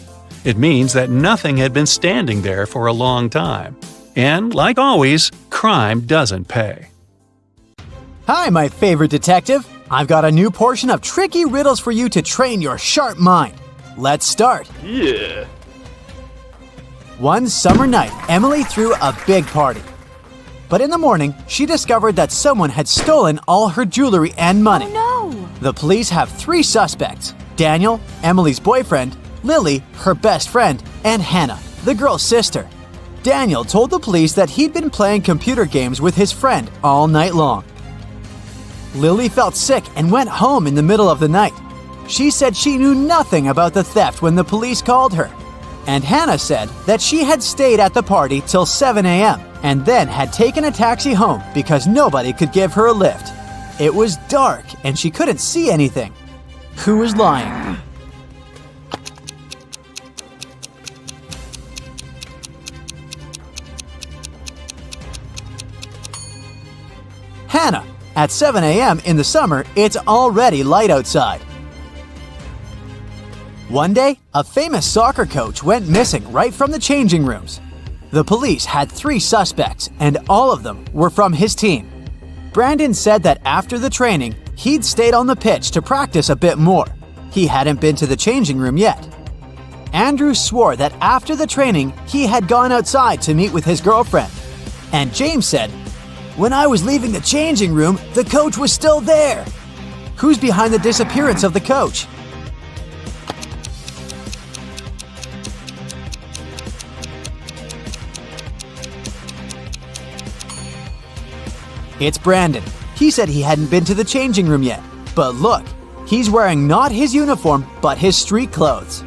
It means that nothing had been standing there for a long time. And, like always, crime doesn't pay. Hi, my favorite detective. I've got a new portion of tricky riddles for you to train your sharp mind. Let's start. Yeah. One summer night, Emily threw a big party. But in the morning, she discovered that someone had stolen all her jewelry and money. Oh no! The police have 3 suspects: Daniel, Emily's boyfriend, Lily, her best friend, and Hannah, the girl's sister. Daniel told the police that he'd been playing computer games with his friend all night long. Lily felt sick and went home in the middle of the night. She said she knew nothing about the theft when the police called her. And Hannah said that she had stayed at the party till 7 a.m. and then had taken a taxi home because nobody could give her a lift. It was dark and she couldn't see anything. Who was lying? Hannah. At 7 a.m. in the summer, it's already light outside. One day, a famous soccer coach went missing right from the changing rooms. The police had 3 suspects, and all of them were from his team. Brandon said that after the training, he'd stayed on the pitch to practice a bit more. He hadn't been to the changing room yet. Andrew swore that after the training, he had gone outside to meet with his girlfriend. And James said, "When I was leaving the changing room, the coach was still there." Who's behind the disappearance of the coach? It's Brandon. He said he hadn't been to the changing room yet. But look, he's wearing not his uniform, but his street clothes.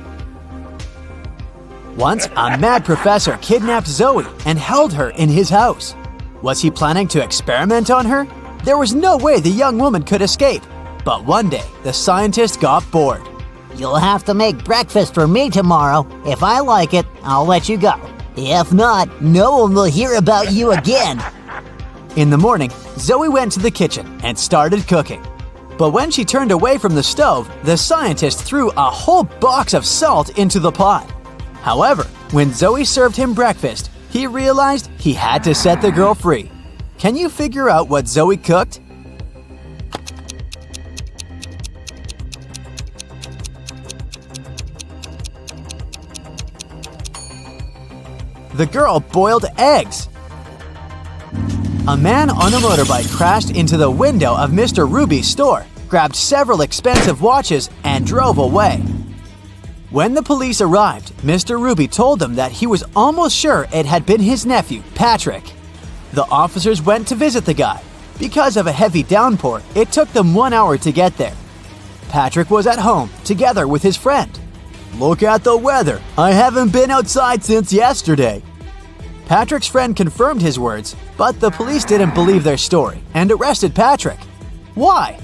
Once, a mad professor kidnapped Zoe and held her in his house. Was he planning to experiment on her? There was no way the young woman could escape. But one day, the scientist got bored. "You'll have to make breakfast for me tomorrow. If I like it, I'll let you go. If not, no one will hear about you again." In the morning, Zoe went to the kitchen and started cooking. But when she turned away from the stove, the scientist threw a whole box of salt into the pot. However, when Zoe served him breakfast, he realized he had to set the girl free. Can you figure out what Zoe cooked? The girl boiled eggs. A man on a motorbike crashed into the window of Mr. Ruby's store, grabbed several expensive watches, and drove away. When the police arrived, Mr. Ruby told them that he was almost sure it had been his nephew, Patrick. The officers went to visit the guy. Because of a heavy downpour, it took them 1 hour to get there. Patrick was at home, together with his friend. "Look at the weather. I haven't been outside since yesterday." Patrick's friend confirmed his words, but the police didn't believe their story and arrested Patrick. Why?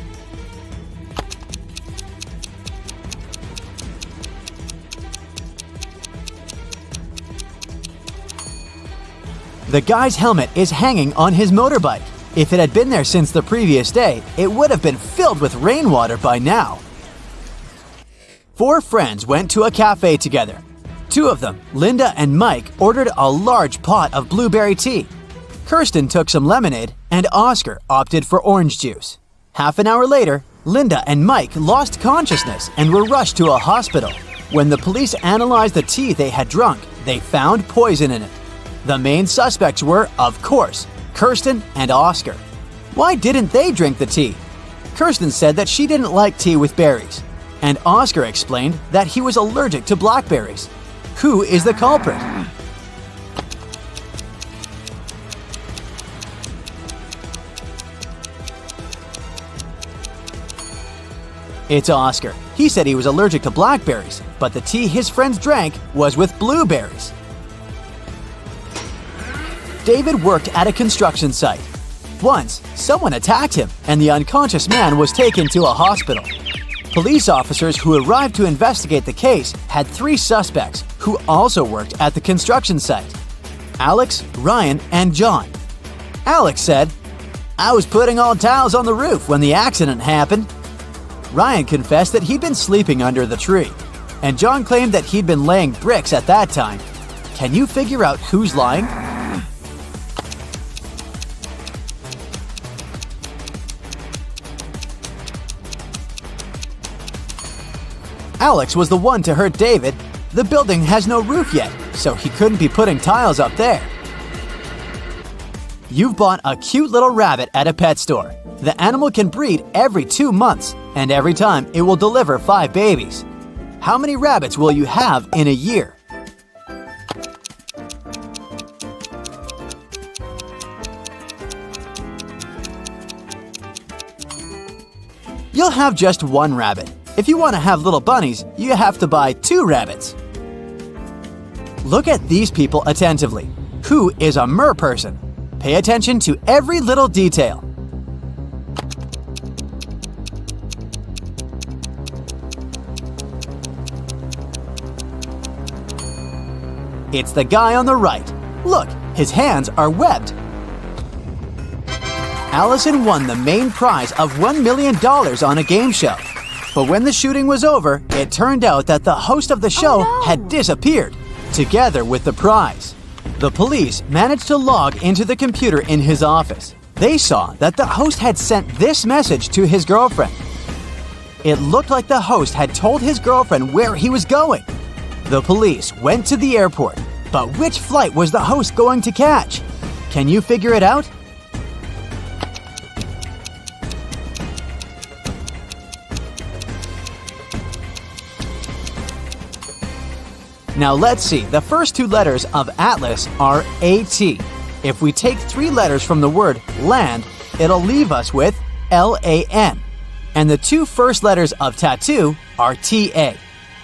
The guy's helmet is hanging on his motorbike. If it had been there since the previous day, it would have been filled with rainwater by now. 4 friends went to a cafe together. 2 of them, Linda and Mike, ordered a large pot of blueberry tea. Kirsten took some lemonade, and Oscar opted for orange juice. Half an hour later, Linda and Mike lost consciousness and were rushed to a hospital. When the police analyzed the tea they had drunk, they found poison in it. The main suspects were, of course, Kirsten and Oscar. Why didn't they drink the tea? Kirsten said that she didn't like tea with berries, and Oscar explained that he was allergic to blackberries. Who is the culprit? It's Oscar. He said he was allergic to blackberries, but the tea his friends drank was with blueberries. David worked at a construction site. Once, someone attacked him, and the unconscious man was taken to a hospital. Police officers who arrived to investigate the case had 3 suspects who also worked at the construction site: Alex, Ryan, and John. Alex said, "I was putting all tiles on the roof when the accident happened." Ryan confessed that he'd been sleeping under the tree, and John claimed that he'd been laying bricks at that time. Can you figure out who's lying? Alex was the one to hurt David. The building has no roof yet, so he couldn't be putting tiles up there. You've bought a cute little rabbit at a pet store. The animal can breed every 2 months, and every time it will deliver 5 babies. How many rabbits will you have in a year? You'll have just 1 rabbit. If you want to have little bunnies, you have to buy 2 rabbits. Look at these people attentively. Who is a mer person? Pay attention to every little detail. It's the guy on the right. Look, his hands are webbed. Allison won the main prize of $1 million on a game show. But when the shooting was over, it turned out that the host of the show had disappeared, together with the prize. The police managed to log into the computer in his office. They saw that the host had sent this message to his girlfriend. It looked like the host had told his girlfriend where he was going. The police went to the airport, but which flight was the host going to catch? Can you figure it out? Now let's see, the first 2 letters of Atlas are AT. If we take 3 letters from the word land, it'll leave us with LAN. And the 2 first letters of tattoo are TA.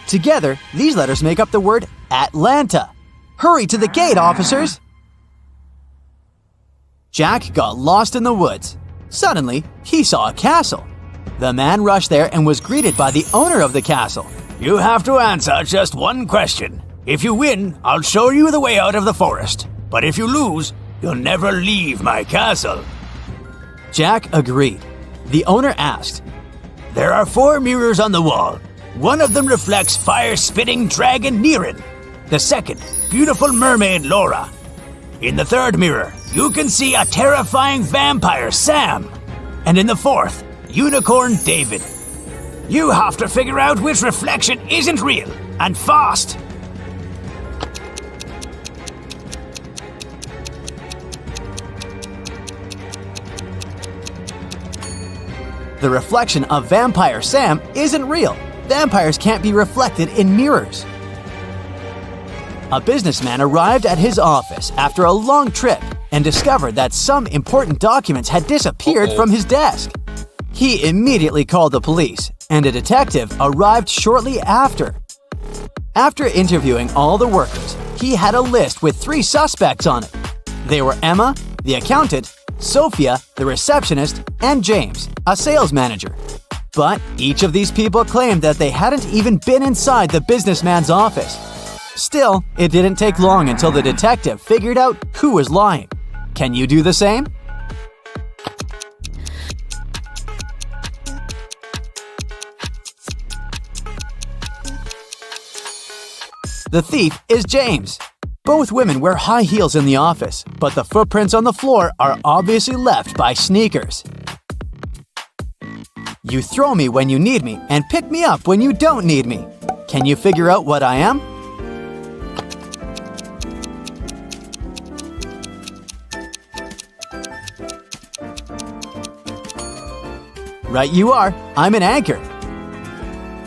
Together, these letters make up the word Atlanta. Hurry to the gate, officers! Jack got lost in the woods. Suddenly, he saw a castle. The man rushed there and was greeted by the owner of the castle. You have to answer just 1 question. If you win, I'll show you the way out of the forest. But if you lose, you'll never leave my castle. Jack agreed. The owner asked, There are 4 mirrors on the wall. One of them reflects fire-spitting dragon Niren. The second, beautiful mermaid Laura. In the 3rd mirror, you can see a terrifying vampire Sam. And in the 4th, unicorn David. You have to figure out which reflection isn't real, and fast. The reflection of vampire Sam isn't real. Vampires can't be reflected in mirrors. A businessman arrived at his office after a long trip and discovered that some important documents had disappeared from his desk. He immediately called the police, and a detective arrived shortly after. After interviewing all the workers, he had a list with 3 suspects on it. They were Emma, the accountant, Sophia, the receptionist, and James, a sales manager. But each of these people claimed that they hadn't even been inside the businessman's office. Still, it didn't take long until the detective figured out who was lying. Can you do the same? The thief is James. Both women wear high heels in the office, but the footprints on the floor are obviously left by sneakers. You throw me when you need me and pick me up when you don't need me. Can you figure out what I am? Right you are. I'm an anchor.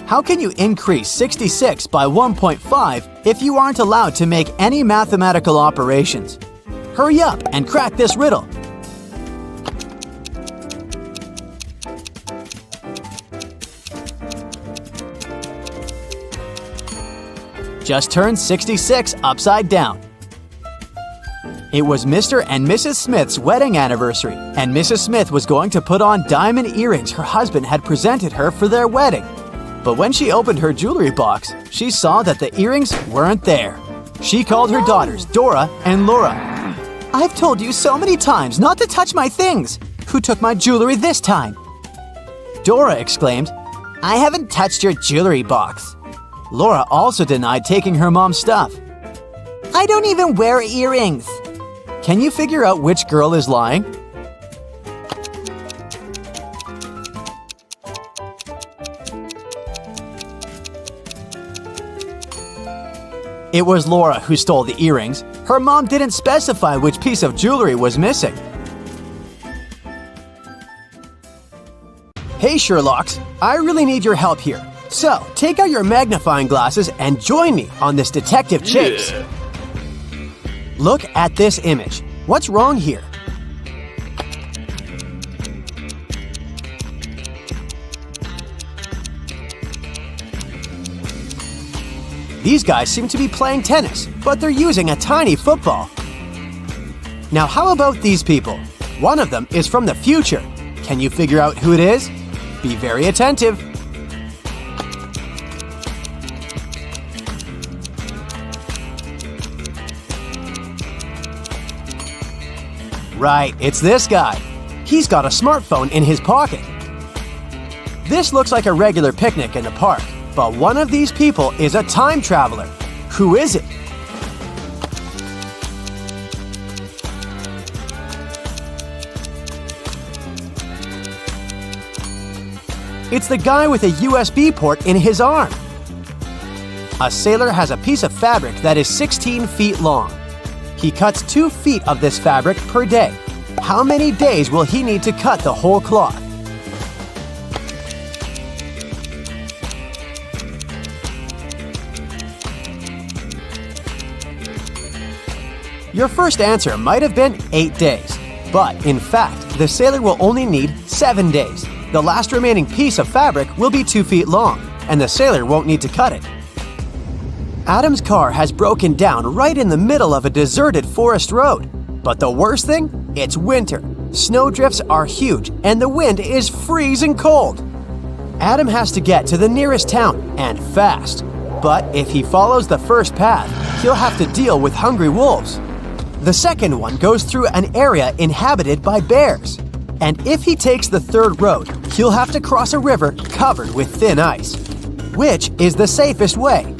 How can you increase 66 by 1.5 if you aren't allowed to make any mathematical operations? Hurry up and crack this riddle. Just turn 66 upside down. It was Mr. and Mrs. Smith's wedding anniversary, and Mrs. Smith was going to put on diamond earrings her husband had presented her for their wedding. But when she opened her jewelry box, she saw that the earrings weren't there. She called her daughters, Dora and Laura. "I've told you so many times not to touch my things. Who took my jewelry this time?" Dora exclaimed, "I haven't touched your jewelry box." Laura also denied taking her mom's stuff. "I don't even wear earrings." Can you figure out which girl is lying? It was Laura who stole the earrings. Her mom didn't specify which piece of jewelry was missing. Hey Sherlocks, I really need your help here. So, take out your magnifying glasses and join me on this detective chase. Look at this image. What's wrong here? These guys seem to be playing tennis, but they're using a tiny football. Now how about these people? One of them is from the future. Can you figure out who it is? Be very attentive. Right, it's this guy. He's got a smartphone in his pocket. This looks like a regular picnic in the park, but one of these people is a time traveler. Who is it? It's the guy with a USB port in his arm. A sailor has a piece of fabric that is 16 feet long. He cuts 2 feet of this fabric per day. How many days will he need to cut the whole cloth? Your first answer might have been 8 days, but in fact, the sailor will only need 7 days. The last remaining piece of fabric will be 2 feet long, and the sailor won't need to cut it. Adam's car has broken down right in the middle of a deserted forest road. But the worst thing? It's winter. Snowdrifts are huge, and the wind is freezing cold. Adam has to get to the nearest town, and fast. But if he follows the first path, he'll have to deal with hungry wolves. The second one goes through an area inhabited by bears. And if he takes the third road, he'll have to cross a river covered with thin ice. Which is the safest way?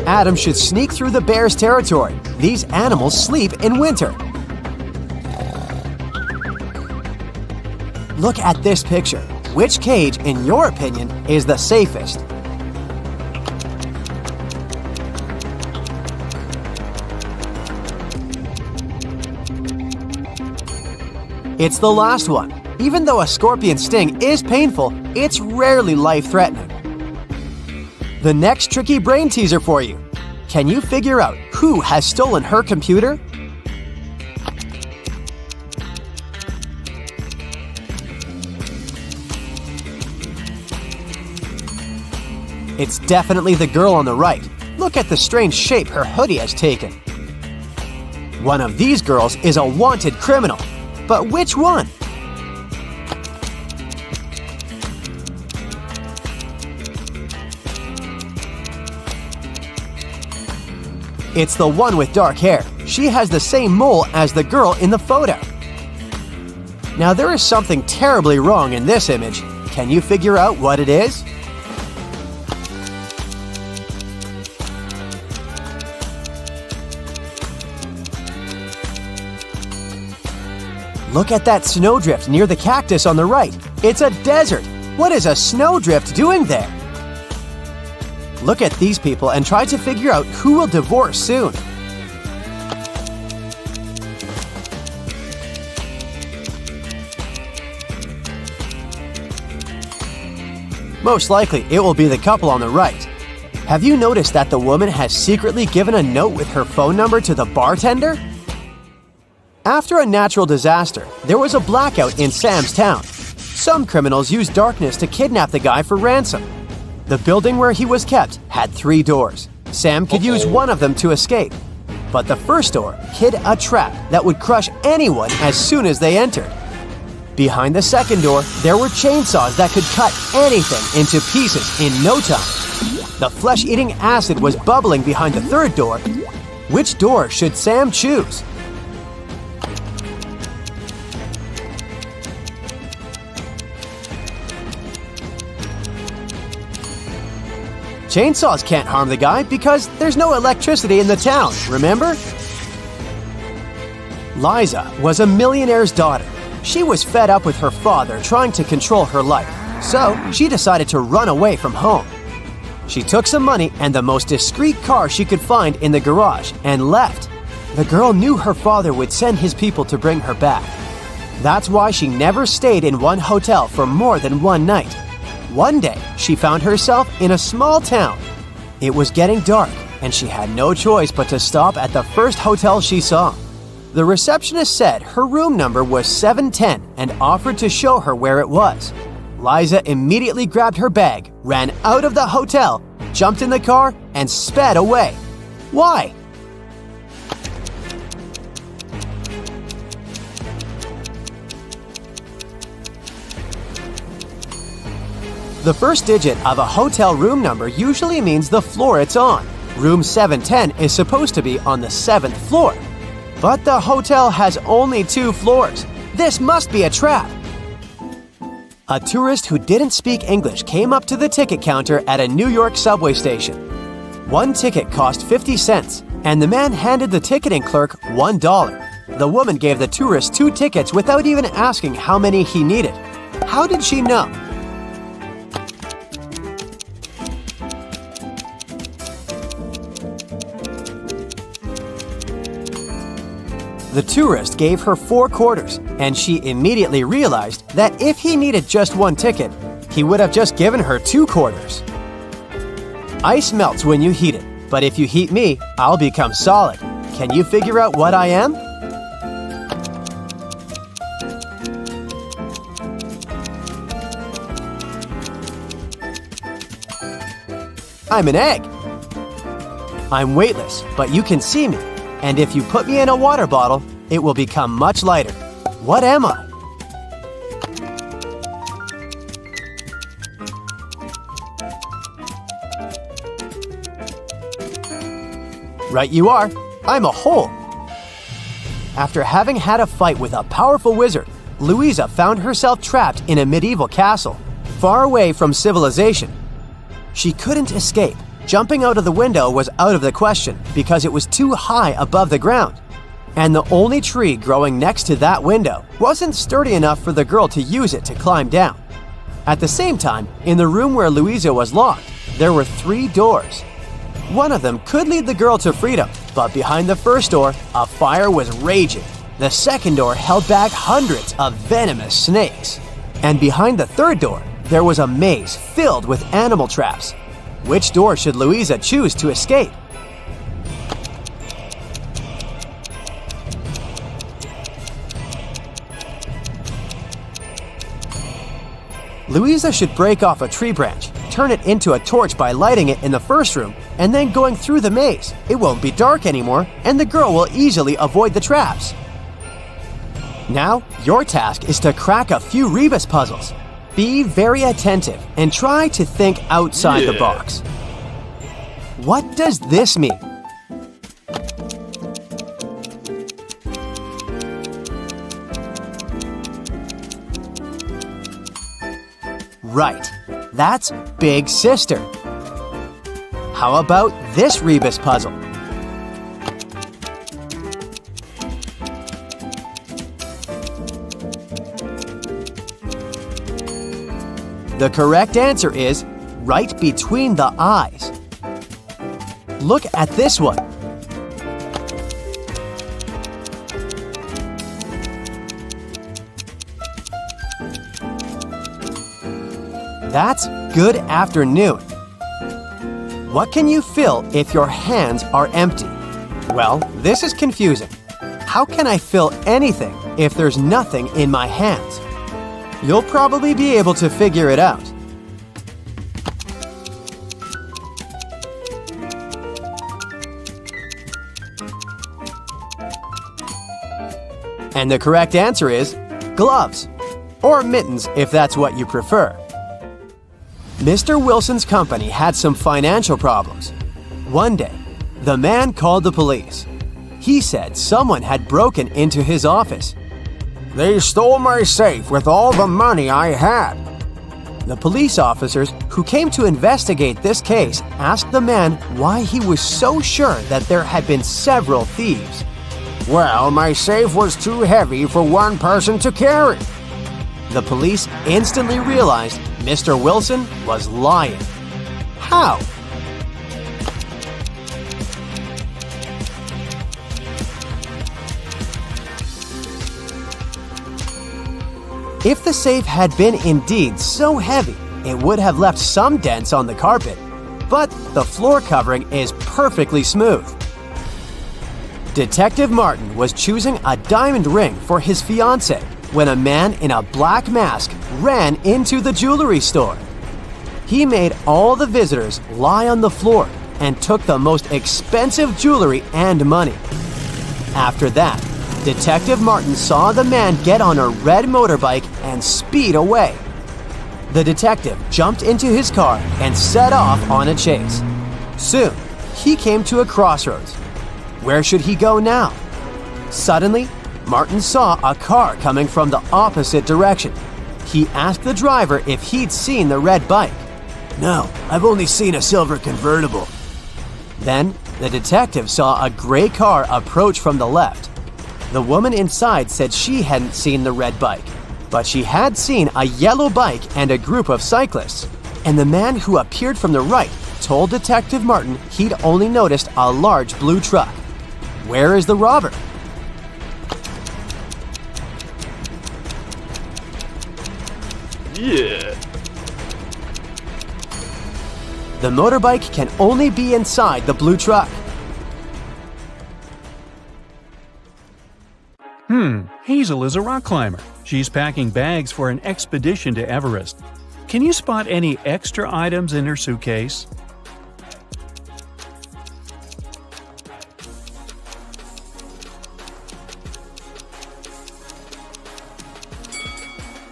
Adam should sneak through the bear's territory. These animals sleep in winter. Look at this picture. Which cage, in your opinion, is the safest? It's the last one. Even though a scorpion sting is painful, it's rarely life-threatening. The next tricky brain teaser for you. Can you figure out who has stolen her computer? It's definitely the girl on the right. Look at the strange shape her hoodie has taken. One of these girls is a wanted criminal. But which one? It's the one with dark hair. She has the same mole as the girl in the photo. Now there is something terribly wrong in this image. Can you figure out what it is? Look at that snowdrift near the cactus on the right. It's a desert. What is a snowdrift doing there? Look at these people and try to figure out who will divorce soon. Most likely, it will be the couple on the right. Have you noticed that the woman has secretly given a note with her phone number to the bartender? After a natural disaster, there was a blackout in Sam's town. Some criminals used darkness to kidnap the guy for ransom. The building where he was kept had 3 doors. Sam could use one of them to escape. But the first door hid a trap that would crush anyone as soon as they entered. Behind the second door, there were chainsaws that could cut anything into pieces in no time. The flesh-eating acid was bubbling behind the third door. Which door should Sam choose? Chainsaws can't harm the guy because there's no electricity in the town, remember? Liza was a millionaire's daughter. She was fed up with her father trying to control her life, so she decided to run away from home. She took some money and the most discreet car she could find in the garage and left. The girl knew her father would send his people to bring her back. That's why she never stayed in one hotel for more than one night. One day, she found herself in a small town. It was getting dark, and she had no choice but to stop at the first hotel she saw. The receptionist said her room number was 710 and offered to show her where it was. Liza immediately grabbed her bag, ran out of the hotel, jumped in the car, and sped away. Why? The first digit of a hotel room number usually means the floor it's on. Room 710 is supposed to be on the 7th floor. But the hotel has only 2 floors. This must be a trap. A tourist who didn't speak English came up to the ticket counter at a New York subway station. One ticket cost 50 cents, and the man handed the ticketing clerk $1. The woman gave the tourist 2 tickets without even asking how many he needed. How did she know? The tourist gave her 4 quarters, and she immediately realized that if he needed just 1 ticket, he would have just given her 2 quarters. Ice melts when you heat it, but if you heat me, I'll become solid. Can you figure out what I am? I'm an egg. I'm weightless, but you can see me. And if you put me in a water bottle, it will become much lighter. What am I? Right you are. I'm a hole. After having had a fight with a powerful wizard, Louisa found herself trapped in a medieval castle, far away from civilization. She couldn't escape. Jumping out of the window was out of the question because it was too high above the ground. And the only tree growing next to that window wasn't sturdy enough for the girl to use it to climb down. At the same time, in the room where Louisa was locked, there were 3 doors. One of them could lead the girl to freedom, but behind the first door, a fire was raging. The second door held back hundreds of venomous snakes. And behind the third door, there was a maze filled with animal traps. Which door should Louisa choose to escape? Louisa should break off a tree branch, turn it into a torch by lighting it in the first room, and then going through the maze. It won't be dark anymore, and the girl will easily avoid the traps. Now, your task is to crack a few rebus puzzles. Be very attentive and try to think outside the box. What does this mean? Right, that's Big Sister. How about this rebus puzzle? The correct answer is right between the eyes. Look at this one. That's good afternoon. What can you fill if your hands are empty? Well, this is confusing. How can I fill anything if there's nothing in my hands? You'll probably be able to figure it out. And the correct answer is gloves, or mittens if that's what you prefer. Mr. Wilson's company had some financial problems. One day, the man called the police. He said someone had broken into his office. They stole my safe with all the money I had. The police officers who came to investigate this case asked the man why he was so sure that there had been several thieves. Well, my safe was too heavy for one person to carry. The police instantly realized Mr. Wilson was lying. How? If the safe had been indeed so heavy, it would have left some dents on the carpet, but the floor covering is perfectly smooth. Detective Martin was choosing a diamond ring for his fiancée when a man in a black mask ran into the jewelry store. He made all the visitors lie on the floor and took the most expensive jewelry and money. After that, Detective Martin saw the man get on a red motorbike and speed away. The detective jumped into his car and set off on a chase. Soon, he came to a crossroads. Where should he go now? Suddenly, Martin saw a car coming from the opposite direction. He asked the driver if he'd seen the red bike. No, I've only seen a silver convertible. Then, the detective saw a gray car approach from the left. The woman inside said she hadn't seen the red bike, but she had seen a yellow bike and a group of cyclists. And the man who appeared from the right told Detective Martin he'd only noticed a large blue truck. Where is the robber? Yeah. The motorbike can only be inside the blue truck. Hazel is a rock climber. She's packing bags for an expedition to Everest. Can you spot any extra items in her suitcase?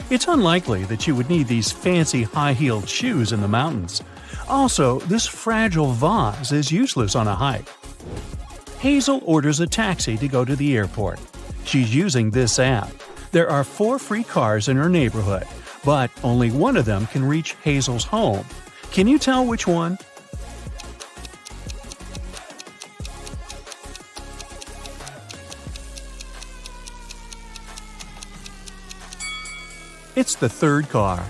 It's unlikely that you would need these fancy high-heeled shoes in the mountains. Also, this fragile vase is useless on a hike. Hazel orders a taxi to go to the airport. She's using this app. There are 4 free cars in her neighborhood, but only one of them can reach Hazel's home. Can you tell which one? It's the 3rd car.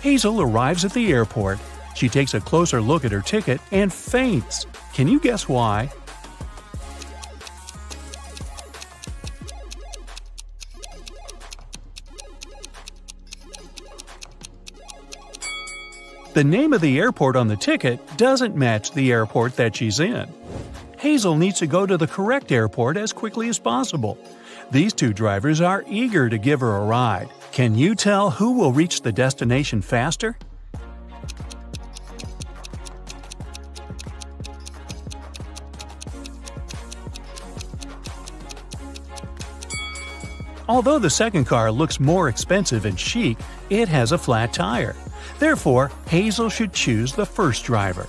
Hazel arrives at the airport. She takes a closer look at her ticket and faints. Can you guess why? The name of the airport on the ticket doesn't match the airport that she's in. Hazel needs to go to the correct airport as quickly as possible. These 2 drivers are eager to give her a ride. Can you tell who will reach the destination faster? Although the second car looks more expensive and chic, it has a flat tire. Therefore, Hazel should choose the first driver.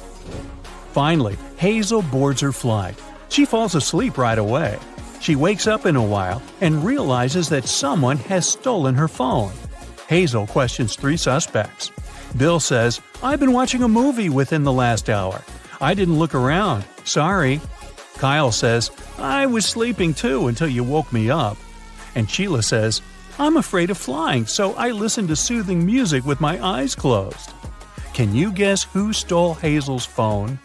Finally, Hazel boards her flight. She falls asleep right away. She wakes up in a while and realizes that someone has stolen her phone. Hazel questions 3 suspects. Bill says, "I've been watching a movie within the last hour. I didn't look around. Sorry." Kyle says, "I was sleeping too until you woke me up." And Sheila says, "I'm afraid of flying, so I listened to soothing music with my eyes closed." Can you guess who stole Hazel's phone?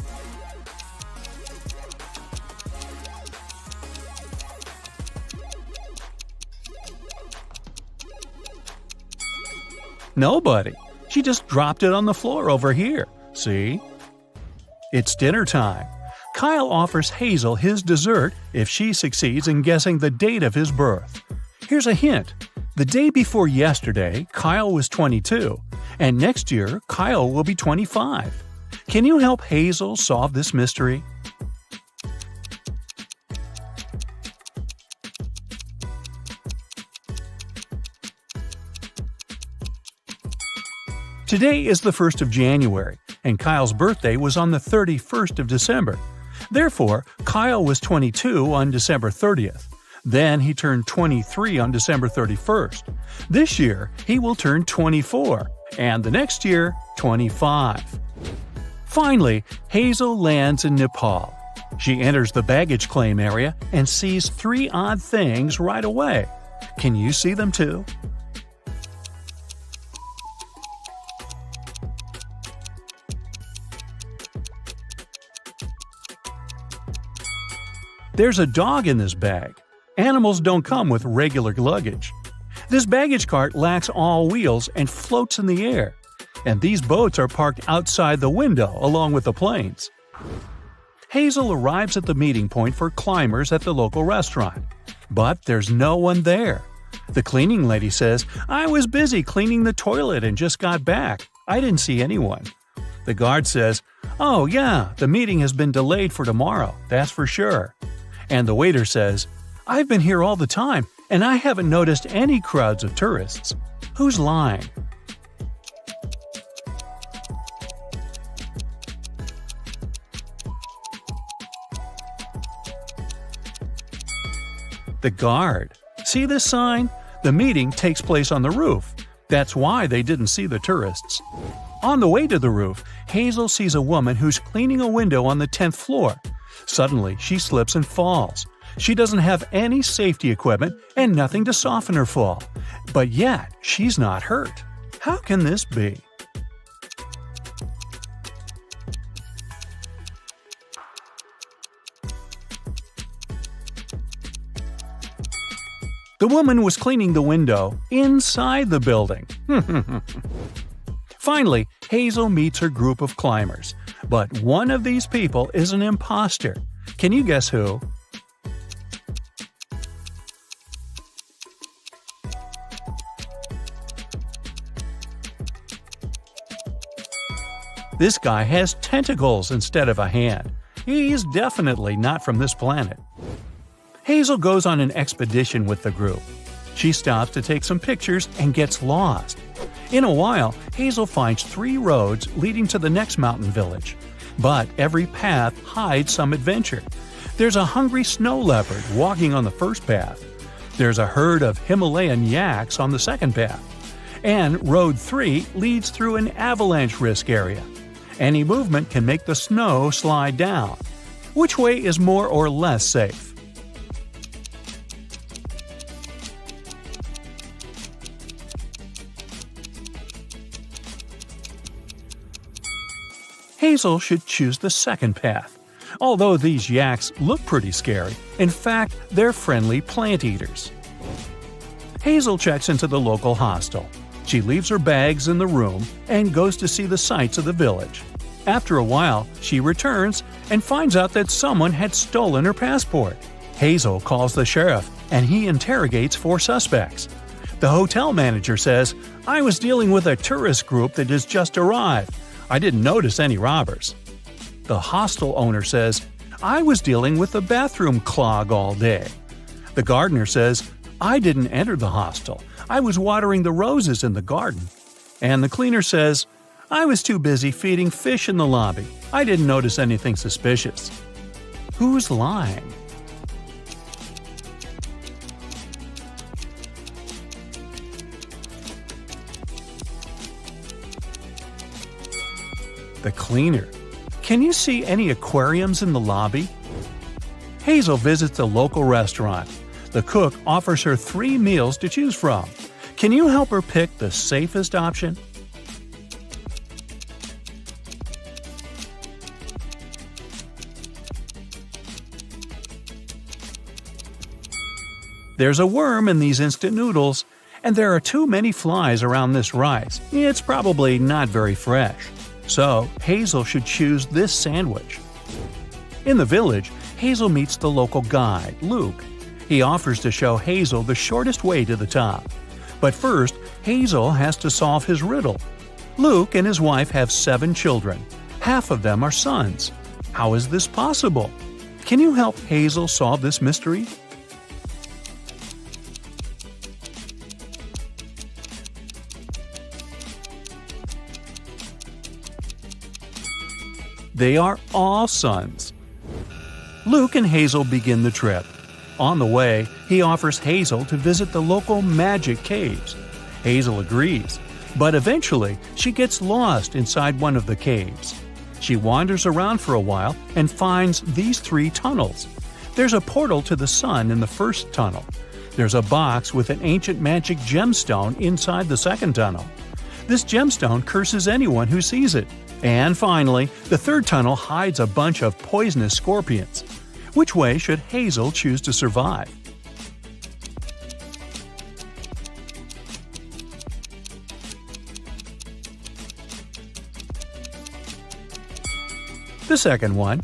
Nobody. She just dropped it on the floor over here. See? It's dinner time. Kyle offers Hazel his dessert if she succeeds in guessing the date of his birth. Here's a hint. The day before yesterday, Kyle was 22, and next year, Kyle will be 25. Can you help Hazel solve this mystery? Today is the 1st of January, and Kyle's birthday was on the 31st of December. Therefore, Kyle was 22 on December 30th. Then he turned 23 on December 31st. This year, he will turn 24, and the next year, 25. Finally, Hazel lands in Nepal. She enters the baggage claim area and sees 3 odd things right away. Can you see them too? There's a dog in this bag. Animals don't come with regular luggage. This baggage cart lacks all wheels and floats in the air. And these boats are parked outside the window along with the planes. Hazel arrives at the meeting point for climbers at the local restaurant. But there's no one there. The cleaning lady says, "I was busy cleaning the toilet and just got back. I didn't see anyone." The guard says, "Oh yeah, the meeting has been delayed for tomorrow, that's for sure." And the waiter says, "I've been here all the time, and I haven't noticed any crowds of tourists." Who's lying? The guard. See this sign? The meeting takes place on the roof. That's why they didn't see the tourists. On the way to the roof, Hazel sees a woman who's cleaning a window on the 10th floor. Suddenly, she slips and falls. She doesn't have any safety equipment and nothing to soften her fall. But yet, she's not hurt. How can this be? The woman was cleaning the window inside the building. Finally, Hazel meets her group of climbers. But one of these people is an imposter. Can you guess who? This guy has tentacles instead of a hand. He's definitely not from this planet. Hazel goes on an expedition with the group. She stops to take some pictures and gets lost. In a while, Hazel finds 3 roads leading to the next mountain village. But every path hides some adventure. There's a hungry snow leopard walking on the first path. There's a herd of Himalayan yaks on the second path. And Road 3 leads through an avalanche risk area. Any movement can make the snow slide down. Which way is more or less safe? Hazel should choose the second path. Although these yaks look pretty scary, in fact, they're friendly plant eaters. Hazel checks into the local hostel. She leaves her bags in the room and goes to see the sights of the village. After a while, she returns and finds out that someone had stolen her passport. Hazel calls the sheriff and he interrogates 4 suspects. The hotel manager says, "I was dealing with a tourist group that has just arrived. I didn't notice any robbers." The hostel owner says, "I was dealing with the bathroom clog all day." The gardener says, "I didn't enter the hostel. I was watering the roses in the garden." And the cleaner says, "I was too busy feeding fish in the lobby. I didn't notice anything suspicious." Who's lying? The cleaner. Can you see any aquariums in the lobby? Hazel visits a local restaurant. The cook offers her 3 meals to choose from. Can you help her pick the safest option? There's a worm in these instant noodles, and there are too many flies around this rice. It's probably not very fresh. So, Hazel should choose this sandwich. In the village, Hazel meets the local guide, Luke. He offers to show Hazel the shortest way to the top. But first, Hazel has to solve his riddle. Luke and his wife have 7 children. Half of them are sons. How is this possible? Can you help Hazel solve this mystery? They are all sons. Luke and Hazel begin the trip. On the way, he offers Hazel to visit the local magic caves. Hazel agrees, but eventually she gets lost inside one of the caves. She wanders around for a while and finds these 3 tunnels. There's a portal to the sun in the first tunnel. There's a box with an ancient magic gemstone inside the second tunnel. This gemstone curses anyone who sees it. And finally, the third tunnel hides a bunch of poisonous scorpions. Which way should Hazel choose to survive? The second one.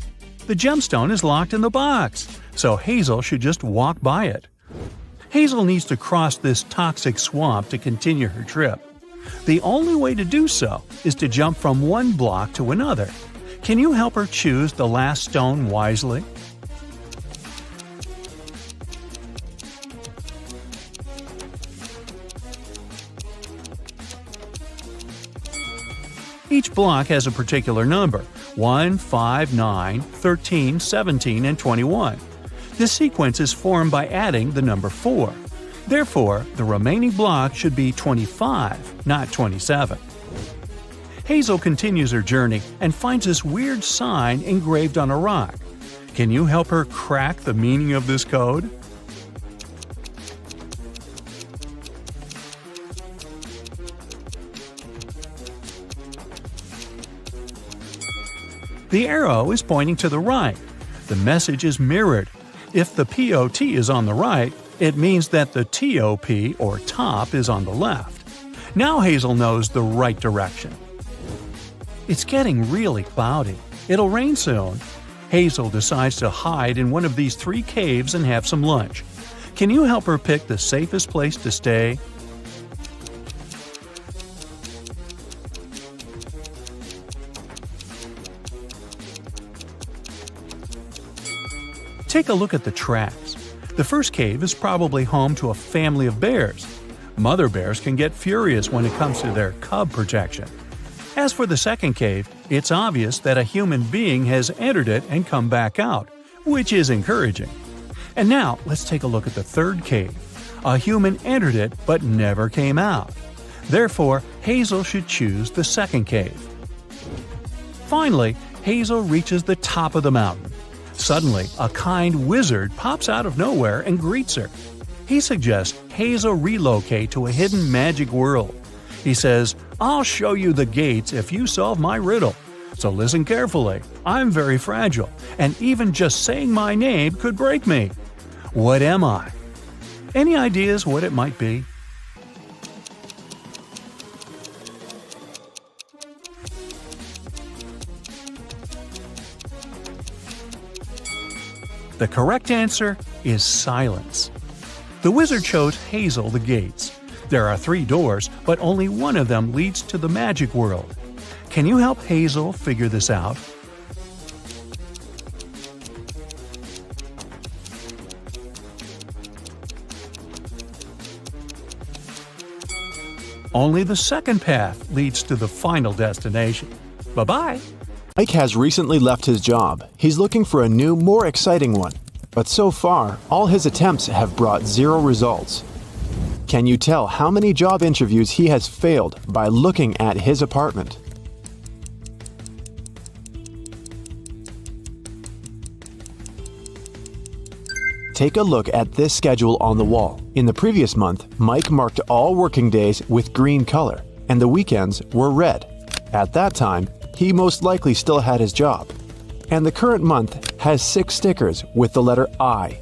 The gemstone is locked in the box, so Hazel should just walk by it. Hazel needs to cross this toxic swamp to continue her trip. The only way to do so is to jump from one block to another. Can you help her choose the last stone wisely? Each block has a particular number: 1, 5, 9, 13, 17, and 21. This sequence is formed by adding the number 4. Therefore, the remaining block should be 25, not 27. Hazel continues her journey and finds this weird sign engraved on a rock. Can you help her crack the meaning of this code? The arrow is pointing to the right. The message is mirrored. If the POT is on the right, it means that the TOP, or top, is on the left. Now Hazel knows the right direction. It's getting really cloudy. It'll rain soon. Hazel decides to hide in one of these 3 caves and have some lunch. Can you help her pick the safest place to stay? Take a look at the tracks. The first cave is probably home to a family of bears. Mother bears can get furious when it comes to their cub protection. As for the second cave, it's obvious that a human being has entered it and come back out, which is encouraging. And now, let's take a look at the third cave. A human entered it but never came out. Therefore, Hazel should choose the second cave. Finally, Hazel reaches the top of the mountain. Suddenly, a kind wizard pops out of nowhere and greets her. He suggests Hazel relocate to a hidden magic world. He says, "I'll show you the gates if you solve my riddle. So listen carefully. I'm very fragile, and even just saying my name could break me. What am I?" Any ideas what it might be? The correct answer is silence. The wizard chose Hazel the gates. There are 3 doors, but only one of them leads to the magic world. Can you help Hazel figure this out? Only the second path leads to the final destination. Bye-bye! Mike has recently left his job. He's looking for a new, more exciting one. But so far, all his attempts have brought 0 results. Can you tell how many job interviews he has failed by looking at his apartment? Take a look at this schedule on the wall. In the previous month, Mike marked all working days with green color, and the weekends were red. At that time, he most likely still had his job. And the current month has 6 stickers with the letter I.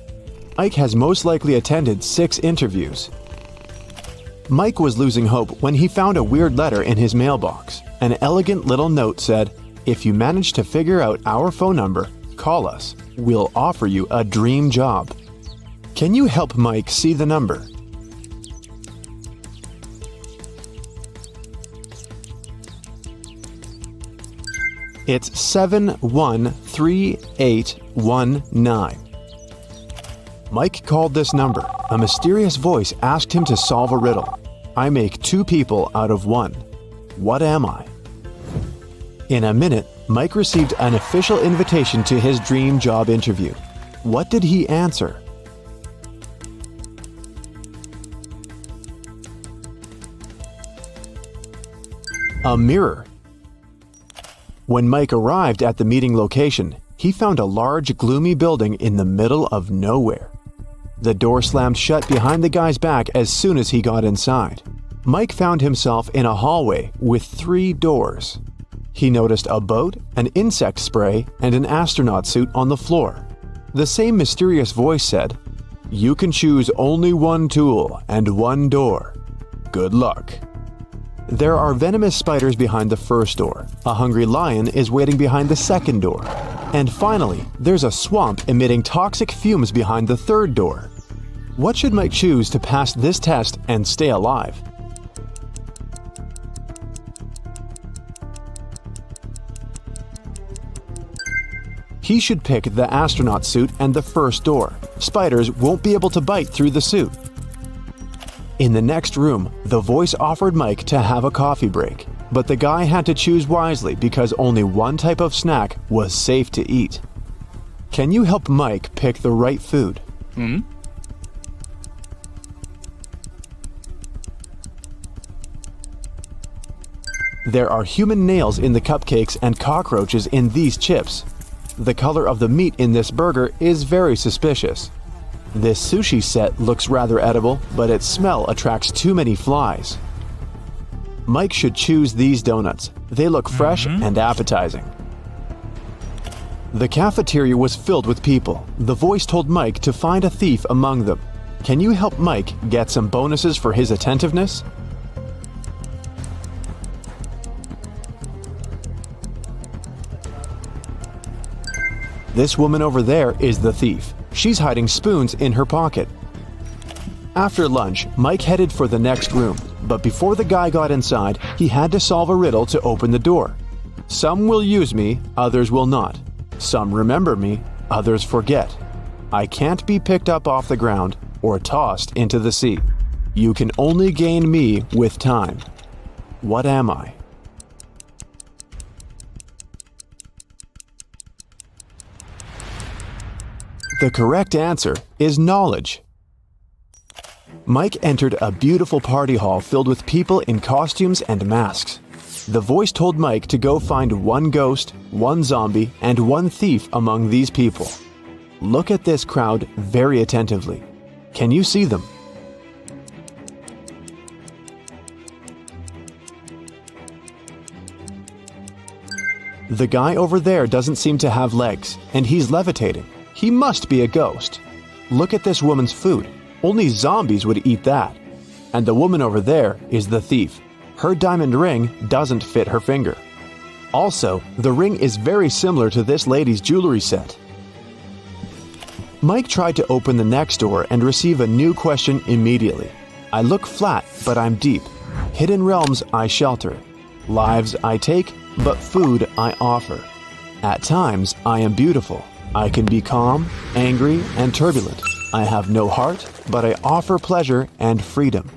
Ike has most likely attended 6 interviews. Mike was losing hope when he found a weird letter in his mailbox. An elegant little note said, "If you manage to figure out our phone number, call us. We'll offer you a dream job." Can you help Mike see the number? It's 713819. Mike called this number. A mysterious voice asked him to solve a riddle. I make 2 people out of 1. What am I? In a minute, Mike received an official invitation to his dream job interview. What did he answer? A mirror. When Mike arrived at the meeting location, he found a large, gloomy building in the middle of nowhere. The door slammed shut behind the guy's back as soon as he got inside. Mike found himself in a hallway with 3 doors. He noticed a boat, an insect spray, and an astronaut suit on the floor. The same mysterious voice said, "You can choose only one tool and one door. Good luck." There are venomous spiders behind the first door. A hungry lion is waiting behind the second door. And finally, there's a swamp emitting toxic fumes behind the third door. What should Mike choose to pass this test and stay alive? He should pick the astronaut suit and the first door. Spiders won't be able to bite through the suit. In the next room, the voice offered Mike to have a coffee break, but the guy had to choose wisely because only one type of snack was safe to eat. Can you help Mike pick the right food? There are human nails in the cupcakes and cockroaches in these chips. The color of the meat in this burger is very suspicious. This sushi set looks rather edible, but its smell attracts too many flies. Mike should choose these donuts. They look fresh and appetizing. The cafeteria was filled with people. The voice told Mike to find a thief among them. Can you help Mike get some bonuses for his attentiveness? This woman over there is the thief. She's hiding spoons in her pocket. After lunch, Mike headed for the next room, but before the guy got inside, he had to solve a riddle to open the door. Some will use me, others will not. Some remember me, others forget. I can't be picked up off the ground or tossed into the sea. You can only gain me with time. What am I? The correct answer is knowledge. Mike entered a beautiful party hall filled with people in costumes and masks. The voice told Mike to go find one ghost, one zombie, and one thief among these people. Look at this crowd very attentively. Can you see them? The guy over there doesn't seem to have legs, and he's levitating. He must be a ghost. Look at this woman's food. Only zombies would eat that. And the woman over there is the thief. Her diamond ring doesn't fit her finger. Also, the ring is very similar to this lady's jewelry set. Mike tried to open the next door and receive a new question immediately. I look flat, but I'm deep. Hidden realms I shelter. Lives I take, but food I offer. At times I am beautiful. I can be calm, angry, and turbulent. I have no heart, but I offer pleasure and freedom.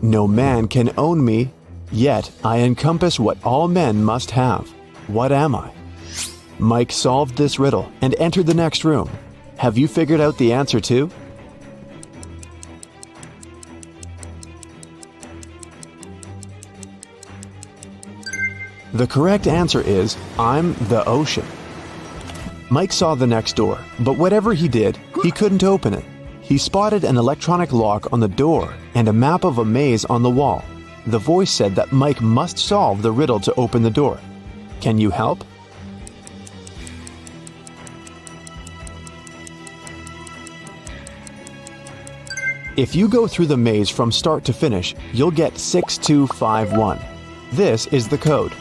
No man can own me, yet I encompass what all men must have. What am I? Mike solved this riddle and entered the next room. Have you figured out the answer too? The correct answer is, I'm the ocean. Mike saw the next door, but whatever he did, he couldn't open it. He spotted an electronic lock on the door and a map of a maze on the wall. The voice said that Mike must solve the riddle to open the door. Can you help? If you go through the maze from start to finish, you'll get 6251. This is the code.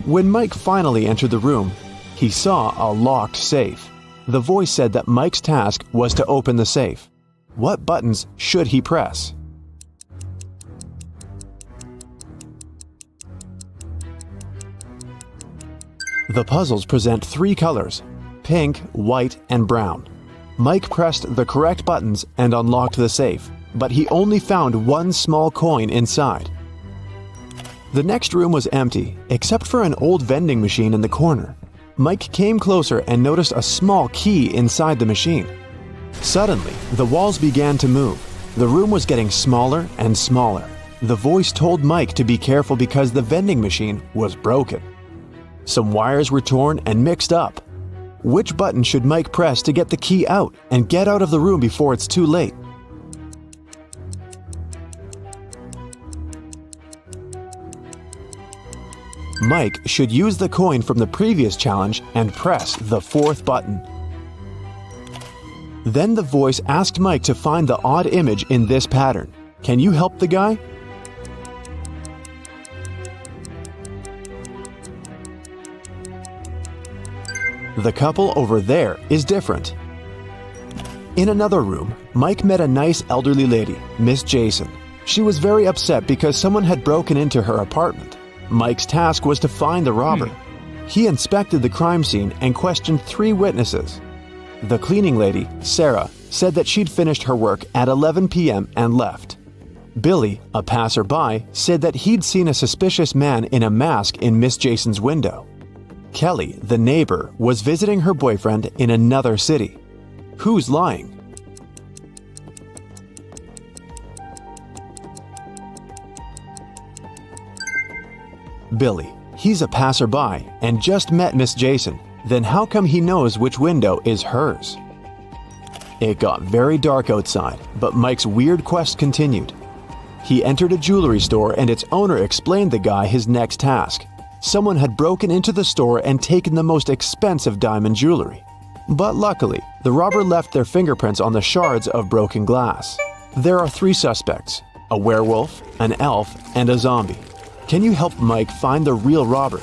When Mike finally entered the room, he saw a locked safe. The voice said that Mike's task was to open the safe. What buttons should he press? The puzzles present 3 colors: pink, white, and brown. Mike pressed the correct buttons and unlocked the safe, but he only found one small coin inside. The next room was empty, except for an old vending machine in the corner. Mike came closer and noticed a small key inside the machine. Suddenly, the walls began to move. The room was getting smaller and smaller. The voice told Mike to be careful because the vending machine was broken. Some wires were torn and mixed up. Which button should Mike press to get the key out and get out of the room before it's too late? Mike should use the coin from the previous challenge and press the fourth button. Then the voice asked Mike to find the odd image in this pattern. Can you help the guy? The couple over there is different. In another room, Mike met a nice elderly lady, Miss Jason. She was very upset because someone had broken into her apartment. Mike's task was to find the robber. He inspected the crime scene and questioned 3 witnesses. The cleaning lady, Sarah, said that she'd finished her work at 11 p.m. and left. Billy, a passerby, said that he'd seen a suspicious man in a mask in Miss Jason's window. Kelly, the neighbor, was visiting her boyfriend in another city. Who's lying? Billy. He's a passerby and just met Miss Jason. Then how come he knows which window is hers? It got very dark outside, but Mike's weird quest continued. He entered a jewelry store and its owner explained the guy his next task. Someone had broken into the store and taken the most expensive diamond jewelry. But luckily, the robber left their fingerprints on the shards of broken glass. There are 3 suspects: a werewolf, an elf, and a zombie. Can you help Mike find the real robber?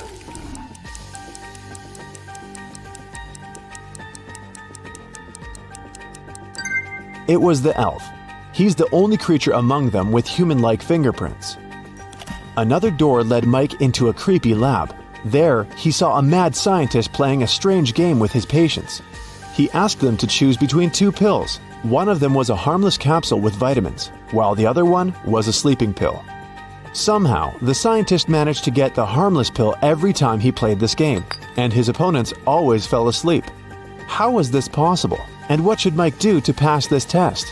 It was the elf. He's the only creature among them with human-like fingerprints. Another door led Mike into a creepy lab. There, he saw a mad scientist playing a strange game with his patients. He asked them to choose between 2 pills. One of them was a harmless capsule with vitamins, while the other one was a sleeping pill. Somehow, the scientist managed to get the harmless pill every time he played this game, and his opponents always fell asleep. How was this possible, and what should Mike do to pass this test?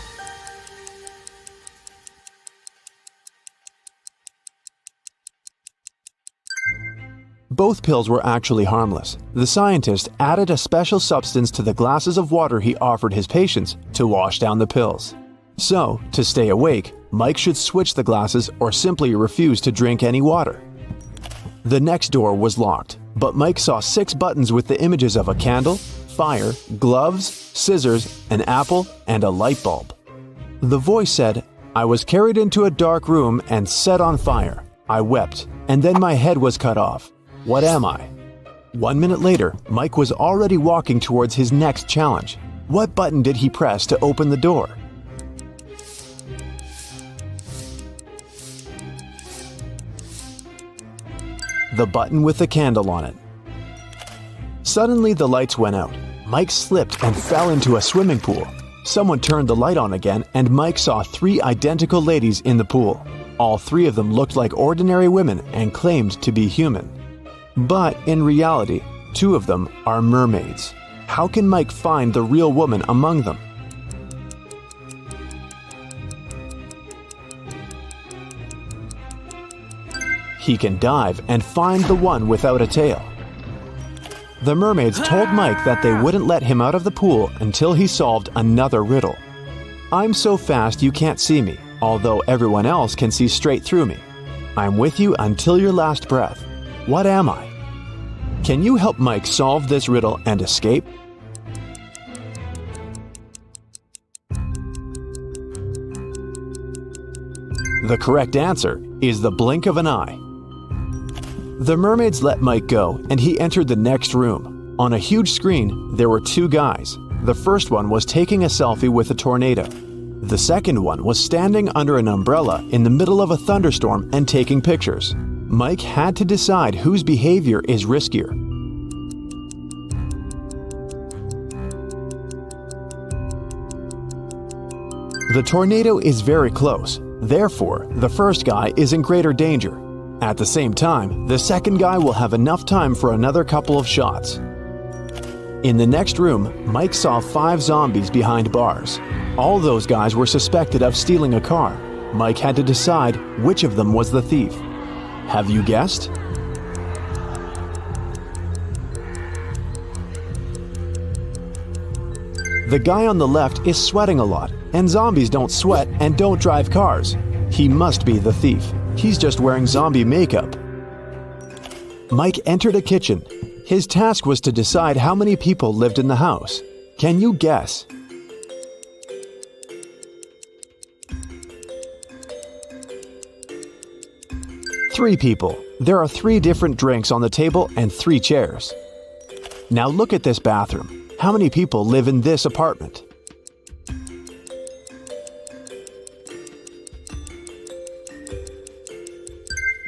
Both pills were actually harmless. The scientist added a special substance to the glasses of water he offered his patients to wash down the pills. So, to stay awake, Mike should switch the glasses or simply refuse to drink any water. The next door was locked, but Mike saw 6 buttons with the images of a candle, fire, gloves, scissors, an apple, and a light bulb. The voice said, "I was carried into a dark room and set on fire. I wept, and then my head was cut off. What am I?" 1 minute later, Mike was already walking towards his next challenge. What button did he press to open the door? The button with the candle on it. Suddenly the lights went out. Mike slipped and fell into a swimming pool. Someone turned the light on again and Mike saw 3 identical ladies in the pool. All 3 of them looked like ordinary women and claimed to be human. But in reality, 2 of them are mermaids. How can Mike find the real woman among them? He can dive and find the one without a tail. The mermaids told Mike that they wouldn't let him out of the pool until he solved another riddle. I'm so fast you can't see me, although everyone else can see straight through me. I'm with you until your last breath. What am I? Can you help Mike solve this riddle and escape? The correct answer is the blink of an eye. The mermaids let Mike go, and he entered the next room. On a huge screen, there were 2 guys. The first one was taking a selfie with a tornado. The second one was standing under an umbrella in the middle of a thunderstorm and taking pictures. Mike had to decide whose behavior is riskier. The tornado is very close. Therefore, the first guy is in greater danger. At the same time, the second guy will have enough time for another couple of shots. In the next room, Mike saw 5 zombies behind bars. All those guys were suspected of stealing a car. Mike had to decide which of them was the thief. Have you guessed? The guy on the left is sweating a lot, and zombies don't sweat and don't drive cars. He must be the thief. He's just wearing zombie makeup. Mike entered a kitchen. His task was to decide how many people lived in the house. Can you guess? Three people. There are 3 different drinks on the table and 3 chairs. Now look at this bathroom. How many people live in this apartment?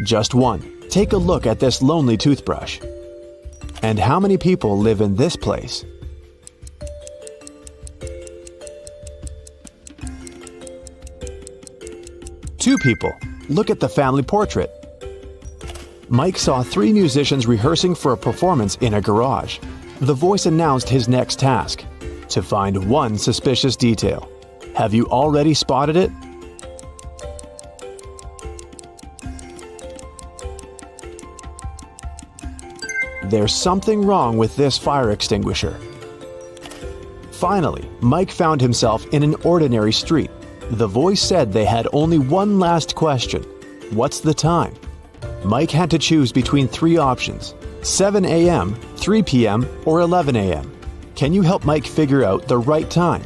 Just 1. Take a look at this lonely toothbrush. And how many people live in this place? Two people. Look at the family portrait. Mike saw 3 musicians rehearsing for a performance in a garage. The voice announced his next task: to find one suspicious detail. Have you already spotted it? There's something wrong with this fire extinguisher. Finally, Mike found himself in an ordinary street. The voice said they had only one last question. What's the time? Mike had to choose between 3 options: 7 a.m., 3 p.m., or 11 a.m. Can you help Mike figure out the right time?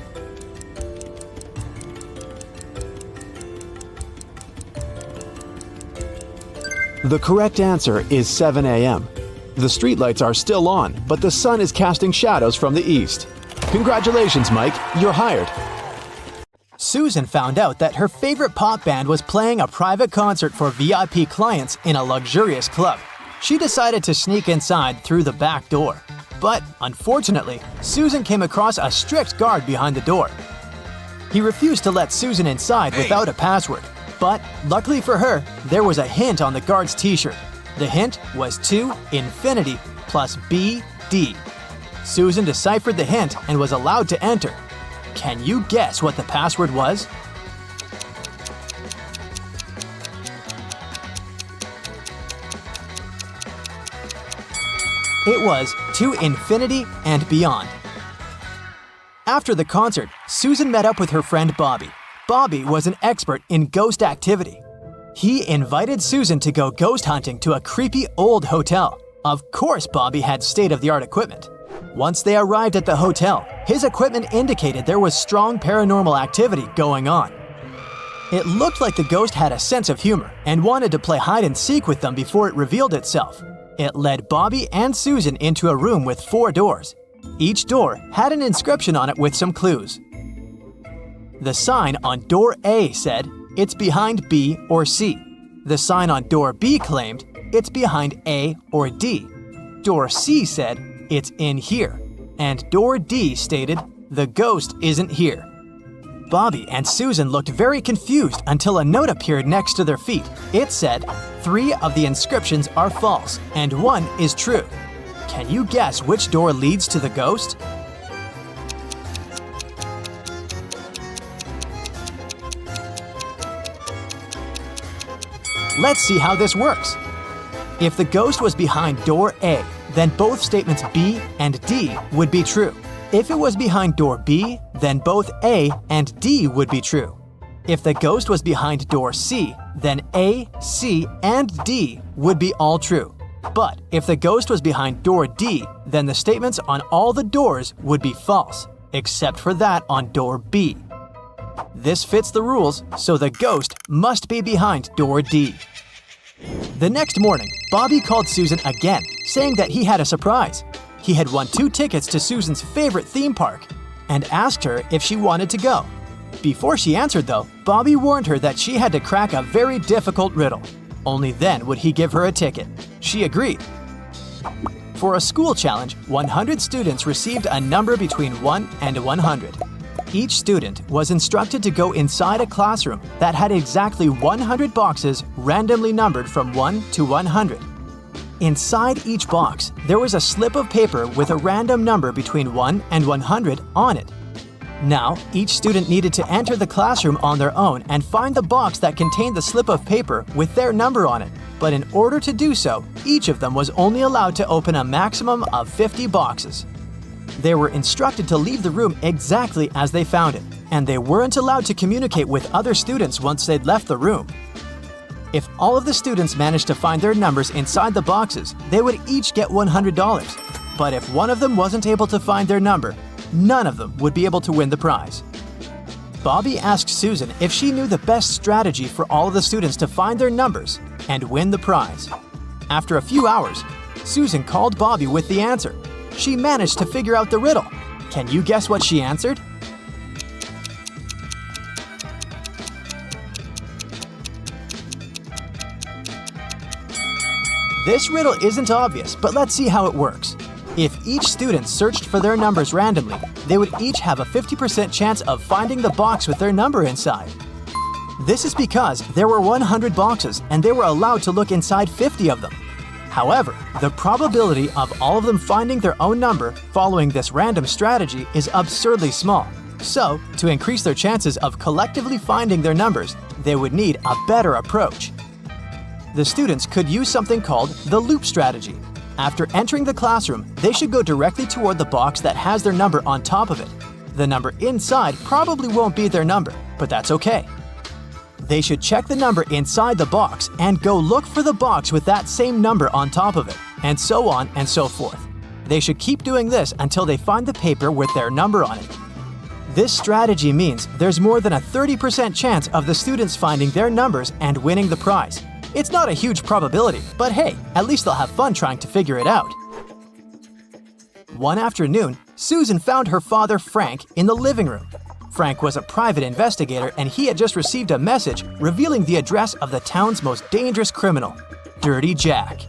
The correct answer is 7 a.m. The streetlights are still on, but the sun is casting shadows from the east. Congratulations, Mike, you're hired. Susan found out that her favorite pop band was playing a private concert for VIP clients in a luxurious club. She decided to sneak inside through the back door. But, unfortunately, Susan came across a strict guard behind the door. He refused to let Susan inside without a password. But, luckily for her, there was a hint on the guard's t-shirt. The hint was to infinity plus BD. Susan deciphered the hint and was allowed to enter. Can you guess what the password was? It was to infinity and beyond. After the concert, Susan met up with her friend Bobby. Bobby was an expert in ghost activity. He invited Susan to go ghost hunting to a creepy old hotel. Of course, Bobby had state-of-the-art equipment. Once they arrived at the hotel, his equipment indicated there was strong paranormal activity going on. It looked like the ghost had a sense of humor and wanted to play hide-and-seek with them before it revealed itself. It led Bobby and Susan into a room with 4 doors. Each door had an inscription on it with some clues. The sign on door A said, "It's behind B or C." The sign on door B claimed, "It's behind A or D." Door C said, "It's in here." And door D stated, "The ghost isn't here." Bobby and Susan looked very confused until a note appeared next to their feet. It said, 3 of the inscriptions are false and 1 is true. Can you guess which door leads to the ghost? Let's see how this works. If the ghost was behind door A, then both statements B and D would be true. If it was behind door B, then both A and D would be true. If the ghost was behind door C, then A, C, and D would be all true. But if the ghost was behind door D, then the statements on all the doors would be false, except for that on door B. This fits the rules, so the ghost must be behind door D. The next morning, Bobby called Susan again, saying that he had a surprise. He had won 2 tickets to Susan's favorite theme park and asked her if she wanted to go. Before she answered, though, Bobby warned her that she had to crack a very difficult riddle. Only then would he give her a ticket. She agreed. For a school challenge, 100 students received a number between 1 and 100. Each student was instructed to go inside a classroom that had exactly 100 boxes randomly numbered from 1 to 100. Inside each box, there was a slip of paper with a random number between 1 and 100 on it. Now, each student needed to enter the classroom on their own and find the box that contained the slip of paper with their number on it. But in order to do so, each of them was only allowed to open a maximum of 50 boxes. They were instructed to leave the room exactly as they found it, and they weren't allowed to communicate with other students once they'd left the room. If all of the students managed to find their numbers inside the boxes, they would each get $100. But if one of them wasn't able to find their number, none of them would be able to win the prize. Bobby asked Susan if she knew the best strategy for all of the students to find their numbers and win the prize. After a few hours, Susan called Bobby with the answer. She managed to figure out the riddle. Can you guess what she answered? This riddle isn't obvious, but let's see how it works. If each student searched for their numbers randomly, they would each have a 50% chance of finding the box with their number inside. This is because there were 100 boxes and they were allowed to look inside 50 of them. However, the probability of all of them finding their own number following this random strategy is absurdly small. So, to increase their chances of collectively finding their numbers, they would need a better approach. The students could use something called the loop strategy. After entering the classroom, they should go directly toward the box that has their number on top of it. The number inside probably won't be their number, but that's okay. They should check the number inside the box and go look for the box with that same number on top of it, and so on and so forth. They should keep doing this until they find the paper with their number on it. This strategy means there's more than a 30% chance of the students finding their numbers and winning the prize. It's not a huge probability, but hey, at least they'll have fun trying to figure it out. One afternoon, Susan found her father, Frank, in the living room. Frank was a private investigator and he had just received a message revealing the address of the town's most dangerous criminal, Dirty Jack.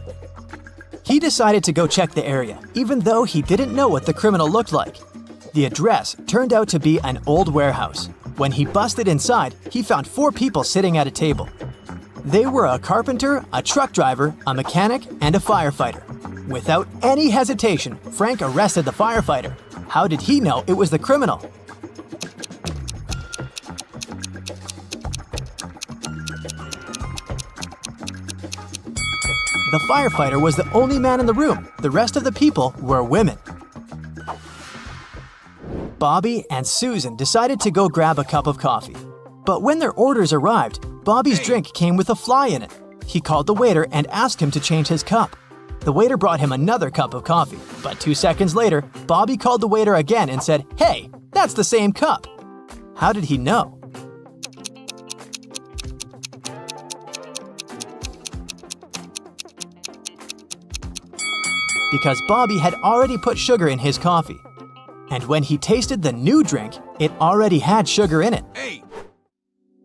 He decided to go check the area, even though he didn't know what the criminal looked like. The address turned out to be an old warehouse. When he busted inside, he found 4 people sitting at a table. They were a carpenter, a truck driver, a mechanic, and a firefighter. Without any hesitation, Frank arrested the firefighter. How did he know it was the criminal? The firefighter was the only man in the room. The rest of the people were women. Bobby and Susan decided to go grab a cup of coffee. But when their orders arrived, Bobby's drink came with a fly in it. He called the waiter and asked him to change his cup. The waiter brought him another cup of coffee, but 2 seconds later, Bobby called the waiter again and said, "Hey, that's the same cup." How did he know? Because Bobby had already put sugar in his coffee. And when he tasted the new drink, it already had sugar in it.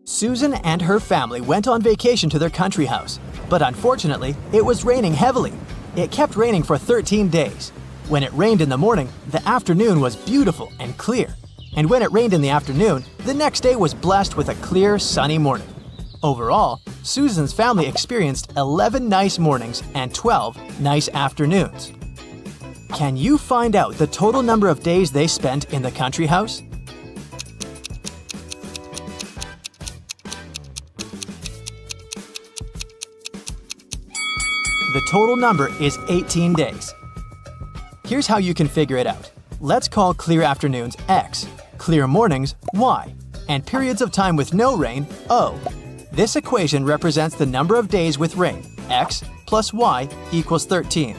Susan and her family went on vacation to their country house, but unfortunately, it was raining heavily. It kept raining for 13 days. When it rained in the morning, the afternoon was beautiful and clear. And when it rained in the afternoon, the next day was blessed with a clear, sunny morning. Overall, Susan's family experienced 11 nice mornings and 12 nice afternoons. Can you find out the total number of days they spent in the country house? The total number is 18 days. Here's how you can figure it out. Let's call clear afternoons X, clear mornings Y, and periods of time with no rain O. This equation represents the number of days with rain, X plus Y equals 13.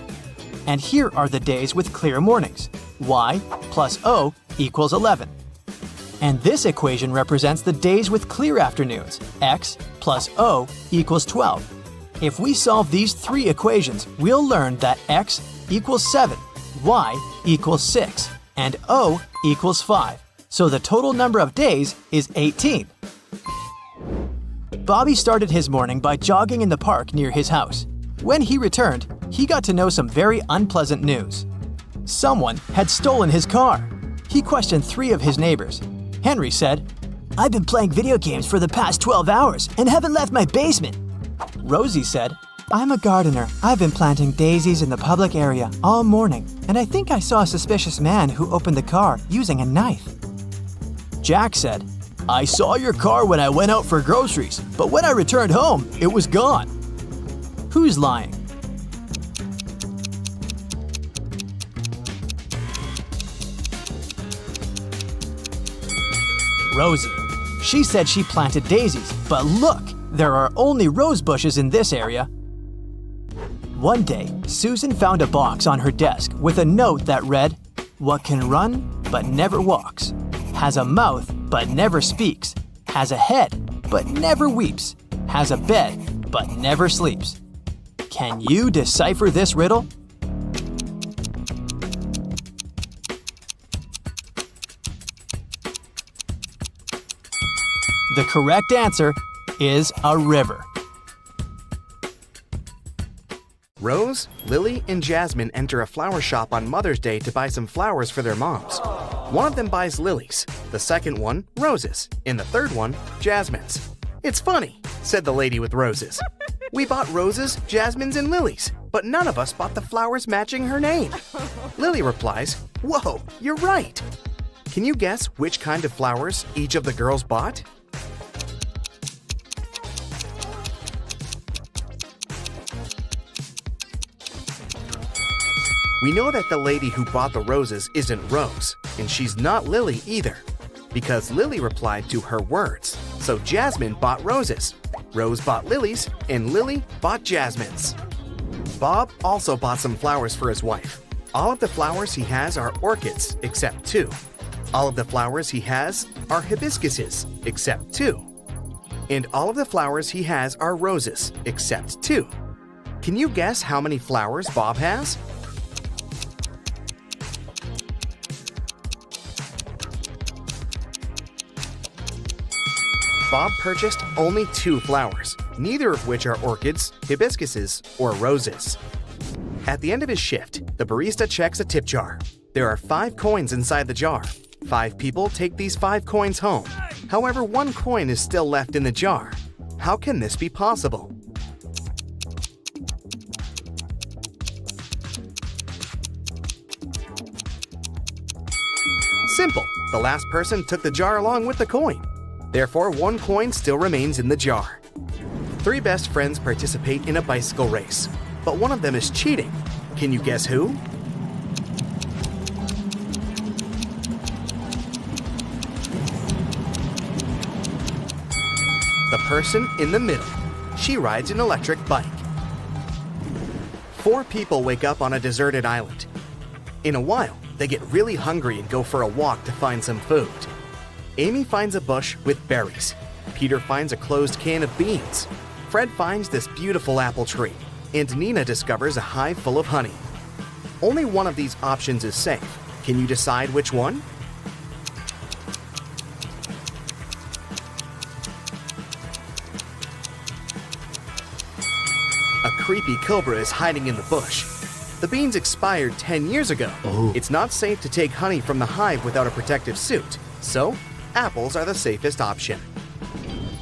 And here are the days with clear mornings, Y plus O equals 11. And this equation represents the days with clear afternoons, X plus O equals 12. If we solve these 3 equations, we'll learn that X equals 7, Y equals 6, and O equals 5. So the total number of days is 18. Bobby started his morning by jogging in the park near his house. When he returned, he got to know some very unpleasant news. Someone had stolen his car. He questioned 3 of his neighbors. Henry said, "I've been playing video games for the past 12 hours and haven't left my basement." Rosie said, "I'm a gardener. I've been planting daisies in the public area all morning, and I think I saw a suspicious man who opened the car using a knife." Jack said, "I saw your car when I went out for groceries, but when I returned home, it was gone." Who's lying? Rosie. She said she planted daisies, but look, there are only rose bushes in this area. One day, Susan found a box on her desk with a note that read, "What can run but never walks, has a mouth but never speaks, has a head but never weeps, has a bed but never sleeps." Can you decipher this riddle? The correct answer is a river. Rose, Lily, and Jasmine enter a flower shop on Mother's Day to buy some flowers for their moms. One of them buys lilies, the second one, roses, and the third one, jasmines. "It's funny," said the lady with roses. "We bought roses, jasmines, and lilies, but none of us bought the flowers matching her name." Lily replies, "Whoa, you're right." Can you guess which kind of flowers each of the girls bought? We know that the lady who bought the roses isn't Rose, and she's not Lily either, because Lily replied to her words. So Jasmine bought roses, Rose bought lilies, and Lily bought jasmines. Bob also bought some flowers for his wife. All of the flowers he has are orchids, except 2. All of the flowers he has are hibiscuses, except 2. And all of the flowers he has are roses, except 2. Can you guess how many flowers Bob has? Bob purchased only 2 flowers, neither of which are orchids, hibiscuses, or roses. At the end of his shift, the barista checks a tip jar. There are 5 coins inside the jar. 5 people take these 5 coins home. However, 1 coin is still left in the jar. How can this be possible? Simple. The last person took the jar along with the coin. Therefore, 1 coin still remains in the jar. 3 best friends participate in a bicycle race, but one of them is cheating. Can you guess who? The person in the middle. She rides an electric bike. 4 people wake up on a deserted island. In a while, they get really hungry and go for a walk to find some food. Amy finds a bush with berries. Peter finds a closed can of beans. Fred finds this beautiful apple tree. And Nina discovers a hive full of honey. Only one of these options is safe. Can you decide which one? A creepy cobra is hiding in the bush. The beans expired 10 years ago. It's not safe to take honey from the hive without a protective suit. So, apples are the safest option.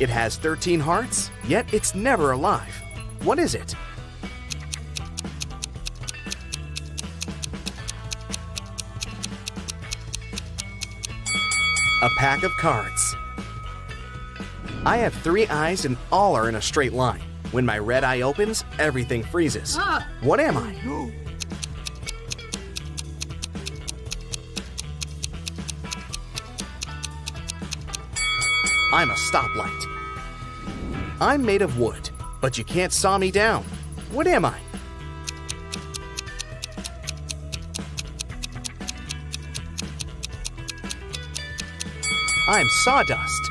It has 13 hearts, yet it's never alive. What is it? A pack of cards. I have 3 eyes and all are in a straight line. When my red eye opens, everything freezes. What am I? I'm a stoplight. I'm made of wood, but you can't saw me down. What am I? I'm sawdust.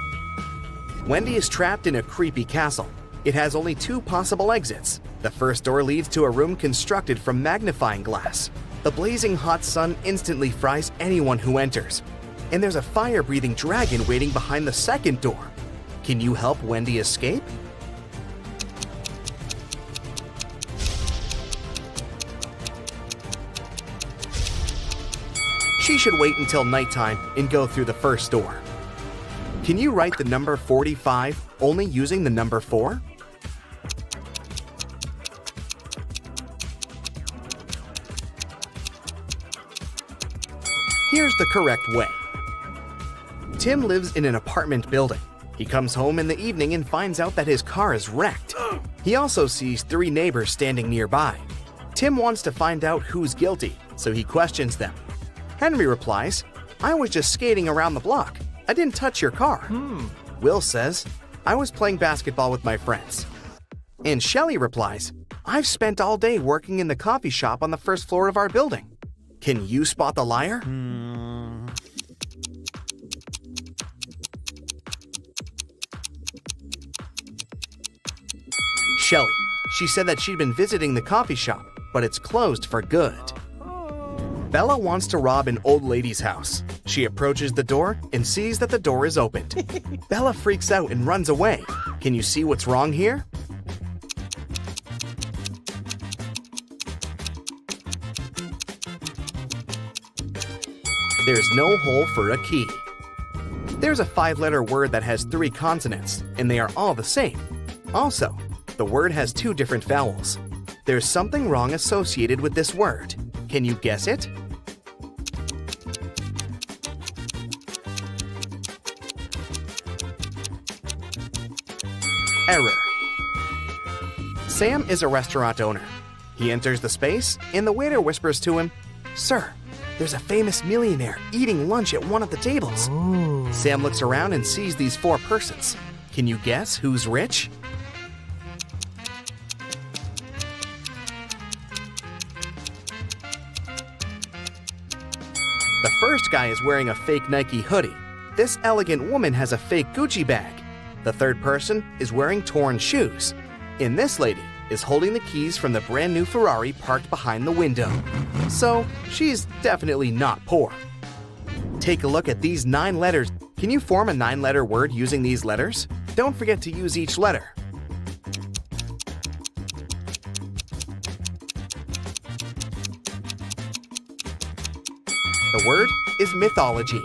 Wendy is trapped in a creepy castle. It has only 2 possible exits. The first door leads to a room constructed from magnifying glass. The blazing hot sun instantly fries anyone who enters. And there's a fire-breathing dragon waiting behind the second door. Can you help Wendy escape? She should wait until nighttime and go through the first door. Can you write the number 45 only using the number 4? Here's the correct way. Tim lives in an apartment building. He comes home in the evening and finds out that his car is wrecked. He also sees 3 neighbors standing nearby. Tim wants to find out who's guilty, so he questions them. Henry replies, "I was just skating around the block. I didn't touch your car." Will says, "I was playing basketball with my friends." And Shelley replies, "I've spent all day working in the coffee shop on the first floor of our building. Can you spot the liar?" Shelley. She said that she'd been visiting the coffee shop, but it's closed for good. Bella wants to rob an old lady's house. She approaches the door and sees that the door is opened. Bella freaks out and runs away. Can you see what's wrong here? There's no hole for a key. There's a 5-letter word that has 3 consonants, and they are all the same. Also, the word has 2 different vowels. There's something wrong associated with this word. Can you guess it? Error. Sam is a restaurant owner. He enters the space, and the waiter whispers to him, "Sir, there's a famous millionaire eating lunch at one of the tables." Sam looks around and sees these 4 persons. Can you guess who's rich? The first guy is wearing a fake Nike hoodie. This elegant woman has a fake Gucci bag. The third person is wearing torn shoes. And this lady is holding the keys from the brand new Ferrari parked behind the window. So, she's definitely not poor. Take a look at these 9 letters. Can you form a 9-letter word using these letters? Don't forget to use each letter. The word is mythology.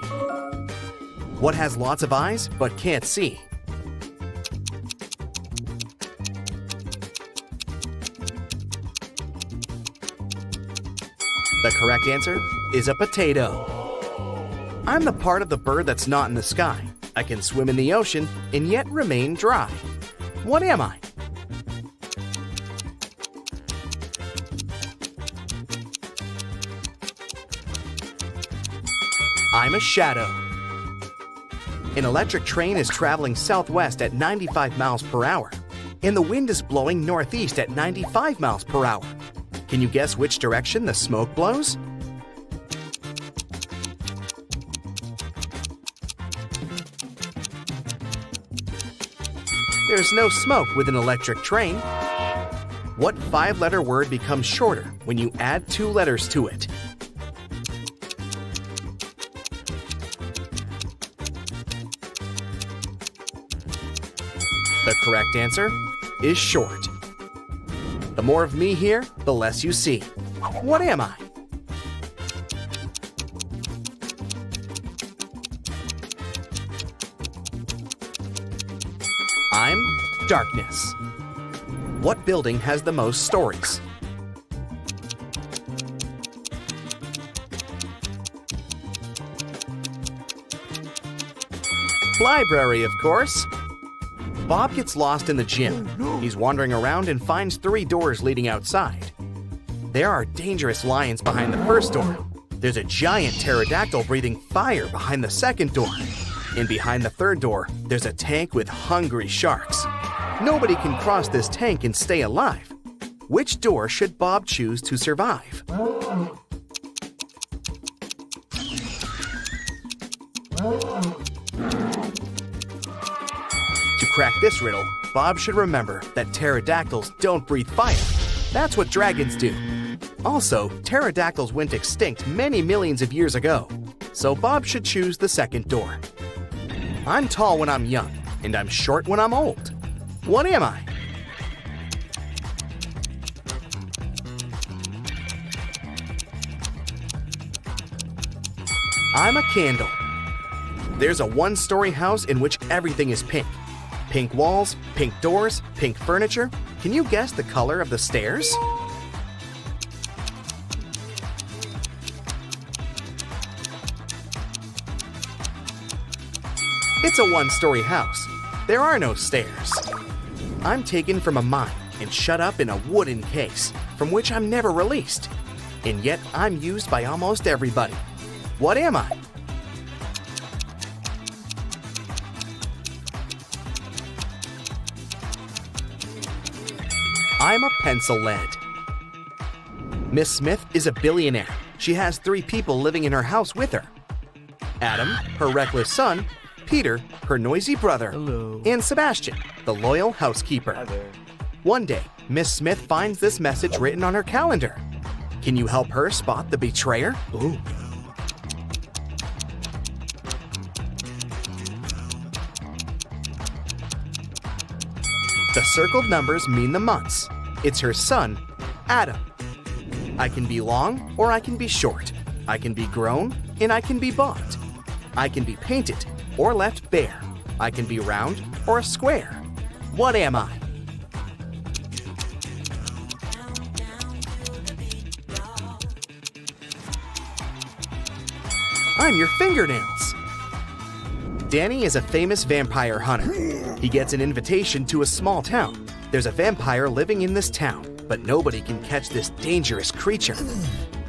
What has lots of eyes but can't see? The correct answer is a potato. I'm the part of the bird that's not in the sky. I can swim in the ocean and yet remain dry. What am I? I'm a shadow. An electric train is traveling southwest at 95 miles per hour, and the wind is blowing northeast at 95 miles per hour. Can you guess which direction the smoke blows? There's no smoke with an electric train. What 5-letter word becomes shorter when you add 2 letters to it? The correct answer is short. The more of me here, the less you see. What am I? I'm darkness. What building has the most stories? Library, of course. Bob gets lost in the gym. He's wandering around and finds 3 doors leading outside. There are dangerous lions behind the first door. There's a giant pterodactyl breathing fire behind the second door. And behind the third door, there's a tank with hungry sharks. Nobody can cross this tank and stay alive. Which door should Bob choose to survive? To crack this riddle, Bob should remember that pterodactyls don't breathe fire. That's what dragons do. Also, pterodactyls went extinct many millions of years ago, so Bob should choose the second door. I'm tall when I'm young, and I'm short when I'm old. What am I? I'm a candle. There's a 1-story house in which everything is pink. Pink walls, pink doors, pink furniture. Can you guess the color of the stairs? It's a one-story house. There are no stairs. I'm taken from a mine and shut up in a wooden case, from which I'm never released. And yet I'm used by almost everybody. What am I? I'm a pencil lead. Miss Smith is a billionaire. She has 3 people living in her house with her. Adam, her reckless son, Peter, her noisy brother, and Sebastian, the loyal housekeeper. One day, Miss Smith finds this message written on her calendar. Can you help her spot the betrayer? Ooh. The circled numbers mean the months. It's her son, Adam. I can be long or I can be short. I can be grown and I can be bought. I can be painted or left bare. I can be round or a square. What am I? I'm your fingernails. Danny is a famous vampire hunter. He gets an invitation to a small town. There's a vampire living in this town, but nobody can catch this dangerous creature.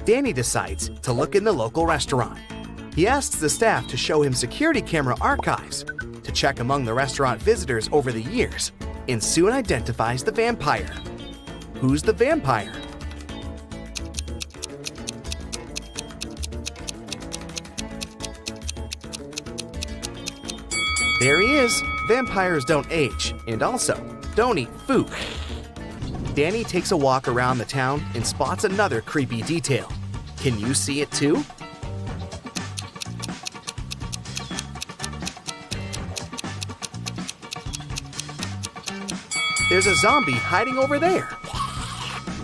Danny decides to look in the local restaurant. He asks the staff to show him security camera archives to check among the restaurant visitors over the years, and soon identifies the vampire. Who's the vampire? There he is. Vampires don't age, and also don't eat food. Danny takes a walk around the town and spots another creepy detail. Can you see it too? There's a zombie hiding over there.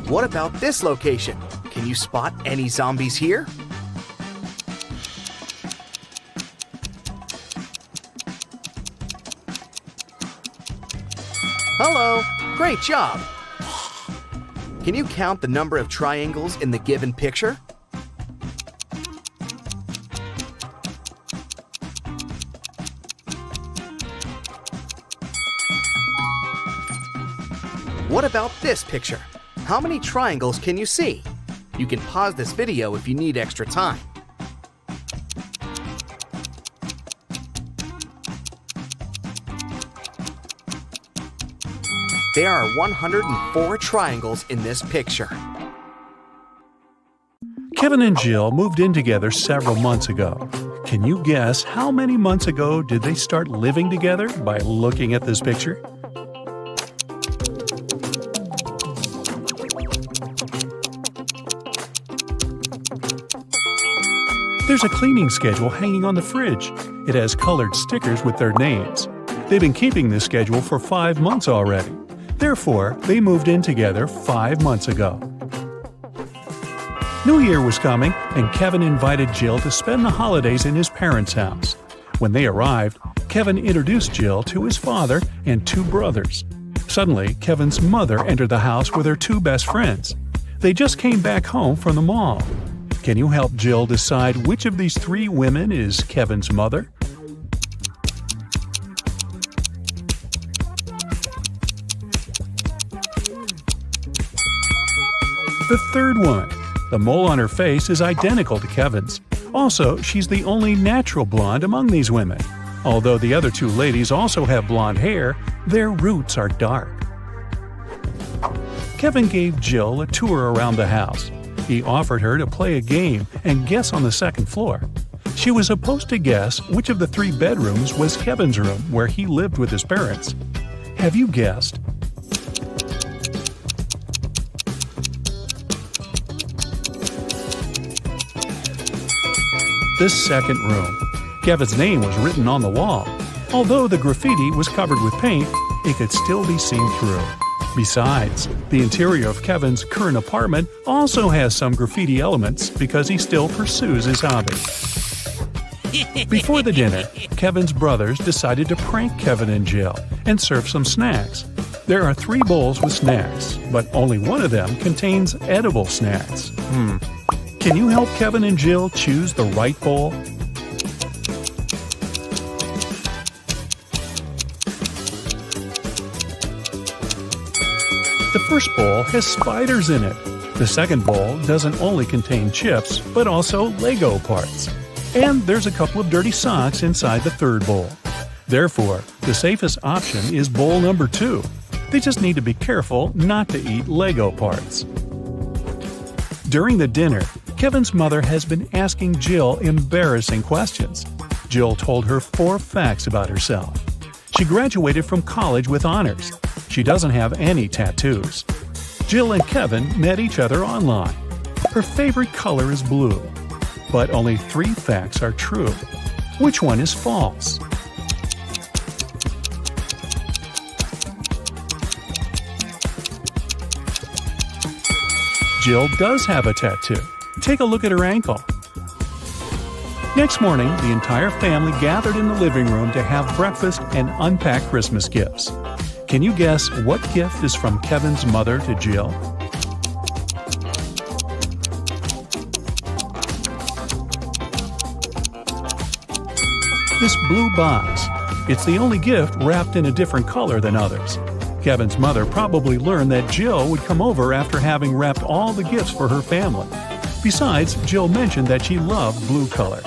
What about this location? Can you spot any zombies here? Hello, great job. Can you count the number of triangles in the given picture? What about this picture? How many triangles can you see? You can pause this video if you need extra time. There are 104 triangles in this picture. Kevin and Jill moved in together several months ago. Can you guess how many months ago did they start living together by looking at this picture? There's a cleaning schedule hanging on the fridge. It has colored stickers with their names. They've been keeping this schedule for 5 months already. Therefore, they moved in together 5 months ago. New Year was coming, and Kevin invited Jill to spend the holidays in his parents' house. When they arrived, Kevin introduced Jill to his father and 2 brothers. Suddenly, Kevin's mother entered the house with her 2 best friends. They just came back home from the mall. Can you help Jill decide which of these 3 women is Kevin's mother? The third woman. The mole on her face is identical to Kevin's. Also, she's the only natural blonde among these women. Although the other 2 ladies also have blonde hair, their roots are dark. Kevin gave Jill a tour around the house. He offered her to play a game and guess on the second floor. She was supposed to guess which of the 3 bedrooms was Kevin's room where he lived with his parents. Have you guessed? The second room. Kevin's name was written on the wall. Although the graffiti was covered with paint, it could still be seen through. Besides, the interior of Kevin's current apartment also has some graffiti elements because he still pursues his hobby. Before the dinner, Kevin's brothers decided to prank Kevin and Jill and serve some snacks. There are 3 bowls with snacks, but only one of them contains edible snacks. Can you help Kevin and Jill choose the right bowl? first bowl has spiders in it. The second bowl doesn't only contain chips, but also Lego parts. And there's a couple of dirty socks inside the third bowl. Therefore, the safest option is bowl number 2. They just need to be careful not to eat Lego parts. During the dinner, Kevin's mother has been asking Jill embarrassing questions. Jill told her 4 facts about herself. She graduated from college with honors. She doesn't have any tattoos. Jill and Kevin met each other online. Her favorite color is blue. But only 3 facts are true. Which one is false? Jill does have a tattoo. Take a look at her ankle. Next morning, the entire family gathered in the living room to have breakfast and unpack Christmas gifts. Can you guess what gift is from Kevin's mother to Jill? This blue box. It's the only gift wrapped in a different color than others. Kevin's mother probably learned that Jill would come over after having wrapped all the gifts for her family. Besides, Jill mentioned that she loved blue color.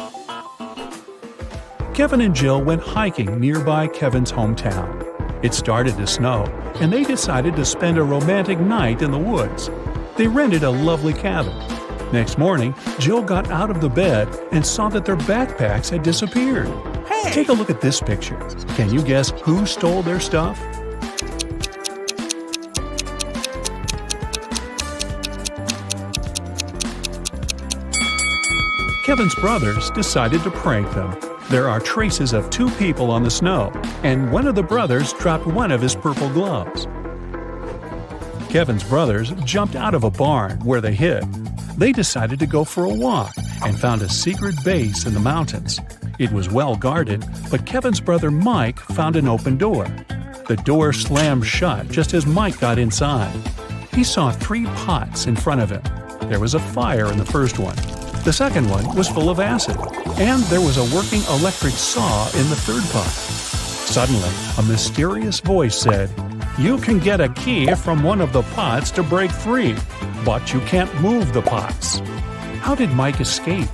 Kevin and Jill went hiking nearby Kevin's hometown. It started to snow, and they decided to spend a romantic night in the woods. They rented a lovely cabin. Next morning, Jill got out of the bed and saw that their backpacks had disappeared. Hey! Take a look at this picture. Can you guess who stole their stuff? Kevin's brothers decided to prank them. There are traces of 2 people on the snow, and one of the brothers dropped one of his purple gloves. Kevin's brothers jumped out of a barn where they hid. They decided to go for a walk and found a secret base in the mountains. It was well guarded, but Kevin's brother Mike found an open door. The door slammed shut just as Mike got inside. He saw 3 pots in front of him. There was a fire in the first one. The second one was full of acid, and there was a working electric saw in the third pot. Suddenly, a mysterious voice said, "You can get a key from one of the pots to break free, but you can't move the pots." How did Mike escape?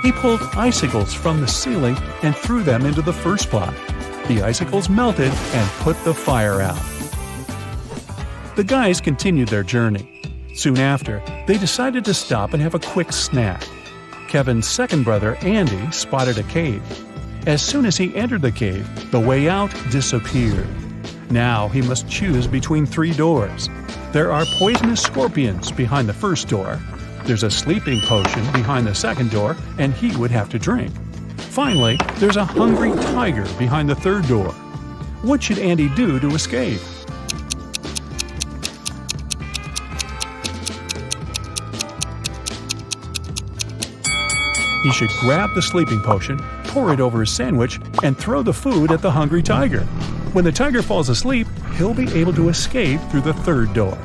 He pulled icicles from the ceiling and threw them into the first pot. The icicles melted and put the fire out. The guys continued their journey. Soon after, they decided to stop and have a quick snack. Kevin's second brother, Andy, spotted a cave. As soon as he entered the cave, the way out disappeared. Now he must choose between 3 doors. There are poisonous scorpions behind the first door. There's a sleeping potion behind the second door, and he would have to drink. Finally, there's a hungry tiger behind the third door. What should Andy do to escape? He should grab the sleeping potion, pour it over his sandwich, and throw the food at the hungry tiger. When the tiger falls asleep, he'll be able to escape through the third door.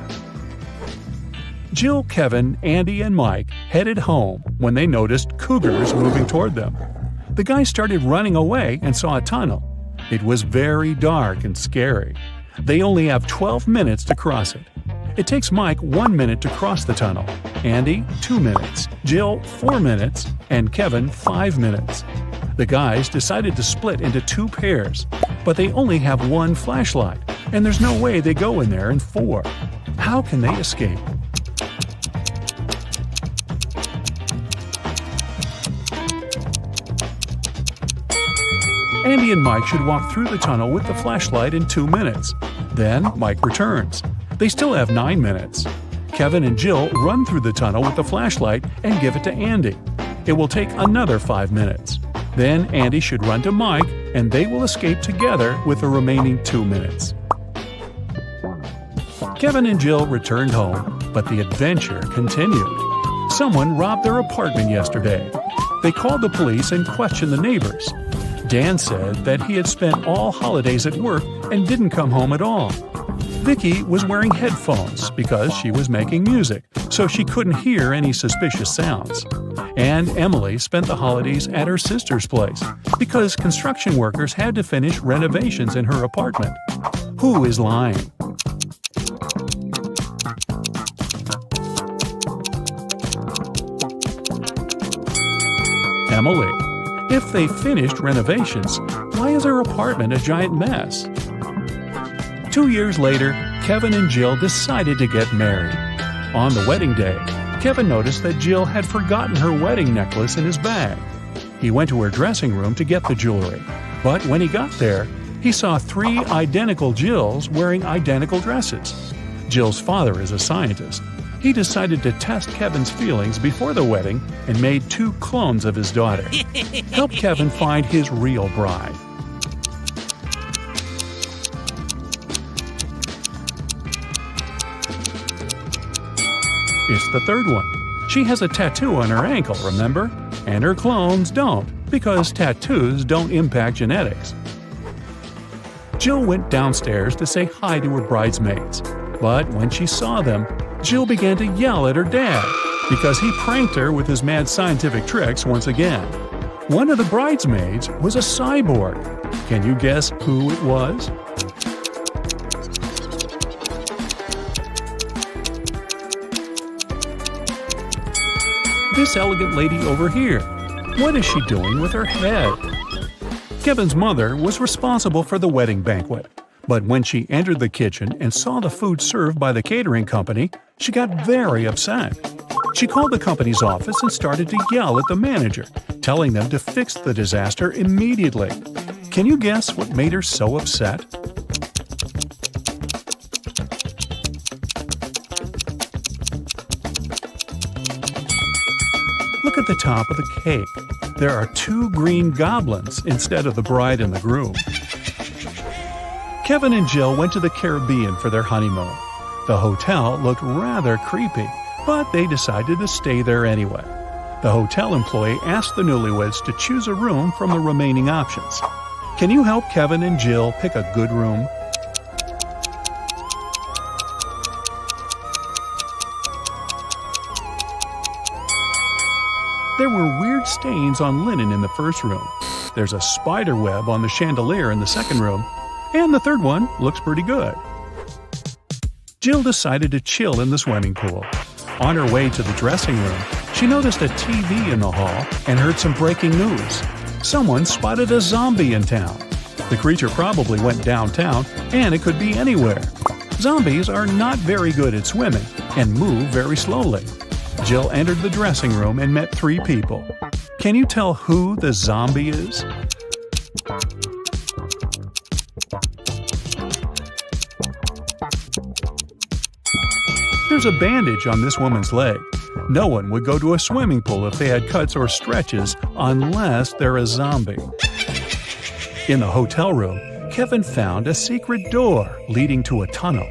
Jill, Kevin, Andy, and Mike headed home when they noticed cougars moving toward them. The guys started running away and saw a tunnel. It was very dark and scary. They only have 12 minutes to cross it. It takes Mike 1 minute to cross the tunnel, Andy 2 minutes, Jill 4 minutes, and Kevin 5 minutes. The guys decided to split into 2 pairs, but they only have 1 flashlight, and there's no way they go in there in 4. How can they escape? Andy and Mike should walk through the tunnel with the flashlight in 2 minutes. Then Mike returns. They still have 9 minutes. Kevin and Jill run through the tunnel with the flashlight and give it to Andy. It will take another 5 minutes. Then Andy should run to Mike, and they will escape together with the remaining 2 minutes. Kevin and Jill returned home, but the adventure continued. Someone robbed their apartment yesterday. They called the police and questioned the neighbors. Dan said that he had spent all holidays at work and didn't come home at all. Vicky was wearing headphones because she was making music, so she couldn't hear any suspicious sounds. And Emily spent the holidays at her sister's place because construction workers had to finish renovations in her apartment. Who is lying? Emily. If they finished renovations, why is her apartment a giant mess? 2 years later, Kevin and Jill decided to get married. On the wedding day, Kevin noticed that Jill had forgotten her wedding necklace in his bag. He went to her dressing room to get the jewelry, but when he got there, he saw 3 identical Jills wearing identical dresses. Jill's father is a scientist. He decided to test Kevin's feelings before the wedding and made 2 clones of his daughter. Help Kevin find his real bride. It's the third one. She has a tattoo on her ankle, remember? And her clones don't, because tattoos don't impact genetics. Jill went downstairs to say hi to her bridesmaids, but when she saw them, Jill began to yell at her dad because he pranked her with his mad scientific tricks once again. One of the bridesmaids was a cyborg. Can you guess who it was? This elegant lady over here. What is she doing with her head? Kevin's mother was responsible for the wedding banquet, but when she entered the kitchen and saw the food served by the catering company, she got very upset. She called the company's office and started to yell at the manager, telling them to fix the disaster immediately. Can you guess what made her so upset? Look at the top of the cake. There are 2 green goblins instead of the bride and the groom. Kevin and Jill went to the Caribbean for their honeymoon. The hotel looked rather creepy, but they decided to stay there anyway. The hotel employee asked the newlyweds to choose a room from the remaining options. Can you help Kevin and Jill pick a good room? There were weird stains on linen in the first room. There's a spider web on the chandelier in the second room, and the third one looks pretty good. Jill decided to chill in the swimming pool. On her way to the dressing room, she noticed a TV in the hall and heard some breaking news. Someone spotted a zombie in town. The creature probably went downtown, and it could be anywhere. Zombies are not very good at swimming and move very slowly. Jill entered the dressing room and met 3 people. Can you tell who the zombie is? There's a bandage on this woman's leg. No one would go to a swimming pool if they had cuts or stretches unless they're a zombie. In the hotel room, Kevin found a secret door leading to a tunnel.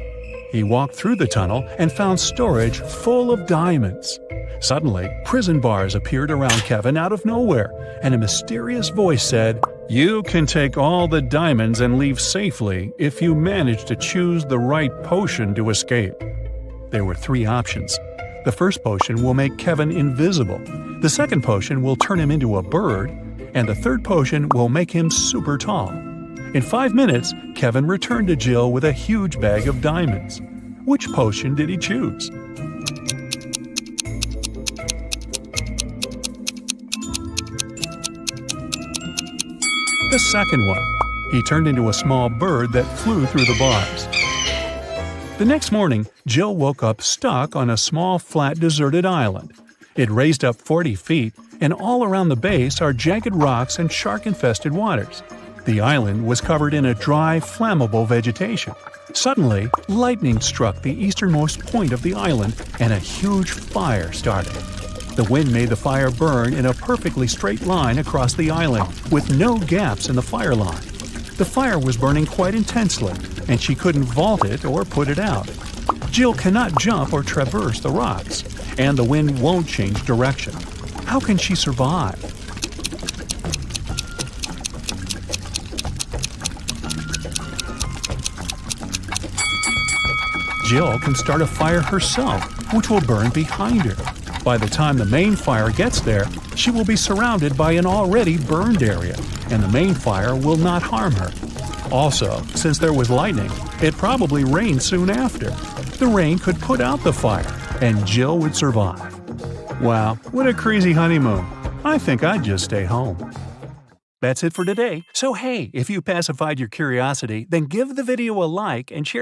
He walked through the tunnel and found storage full of diamonds. Suddenly, prison bars appeared around Kevin out of nowhere, and a mysterious voice said, "You can take all the diamonds and leave safely if you manage to choose the right potion to escape." There were 3 options. The first potion will make Kevin invisible, the second potion will turn him into a bird, and the third potion will make him super tall. In 5 minutes, Kevin returned to Jill with a huge bag of diamonds. Which potion did he choose? The second one. He turned into a small bird that flew through the bars. The next morning, Jill woke up stuck on a small, flat, deserted island. It raised up 40 feet, and all around the base are jagged rocks and shark-infested waters. The island was covered in a dry, flammable vegetation. Suddenly, lightning struck the easternmost point of the island, and a huge fire started. The wind made the fire burn in a perfectly straight line across the island, with no gaps in the fire line. The fire was burning quite intensely, and she couldn't vault it or put it out. Jill cannot jump or traverse the rocks, and the wind won't change direction. How can she survive? Jill can start a fire herself, which will burn behind her. By the time the main fire gets there, she will be surrounded by an already burned area, and the main fire will not harm her. Also, since there was lightning, it probably rained soon after. The rain could put out the fire, and Jill would survive. Wow, what a crazy honeymoon. I think I'd just stay home. That's it for today. So hey, if you pacified your curiosity, then give the video a like and share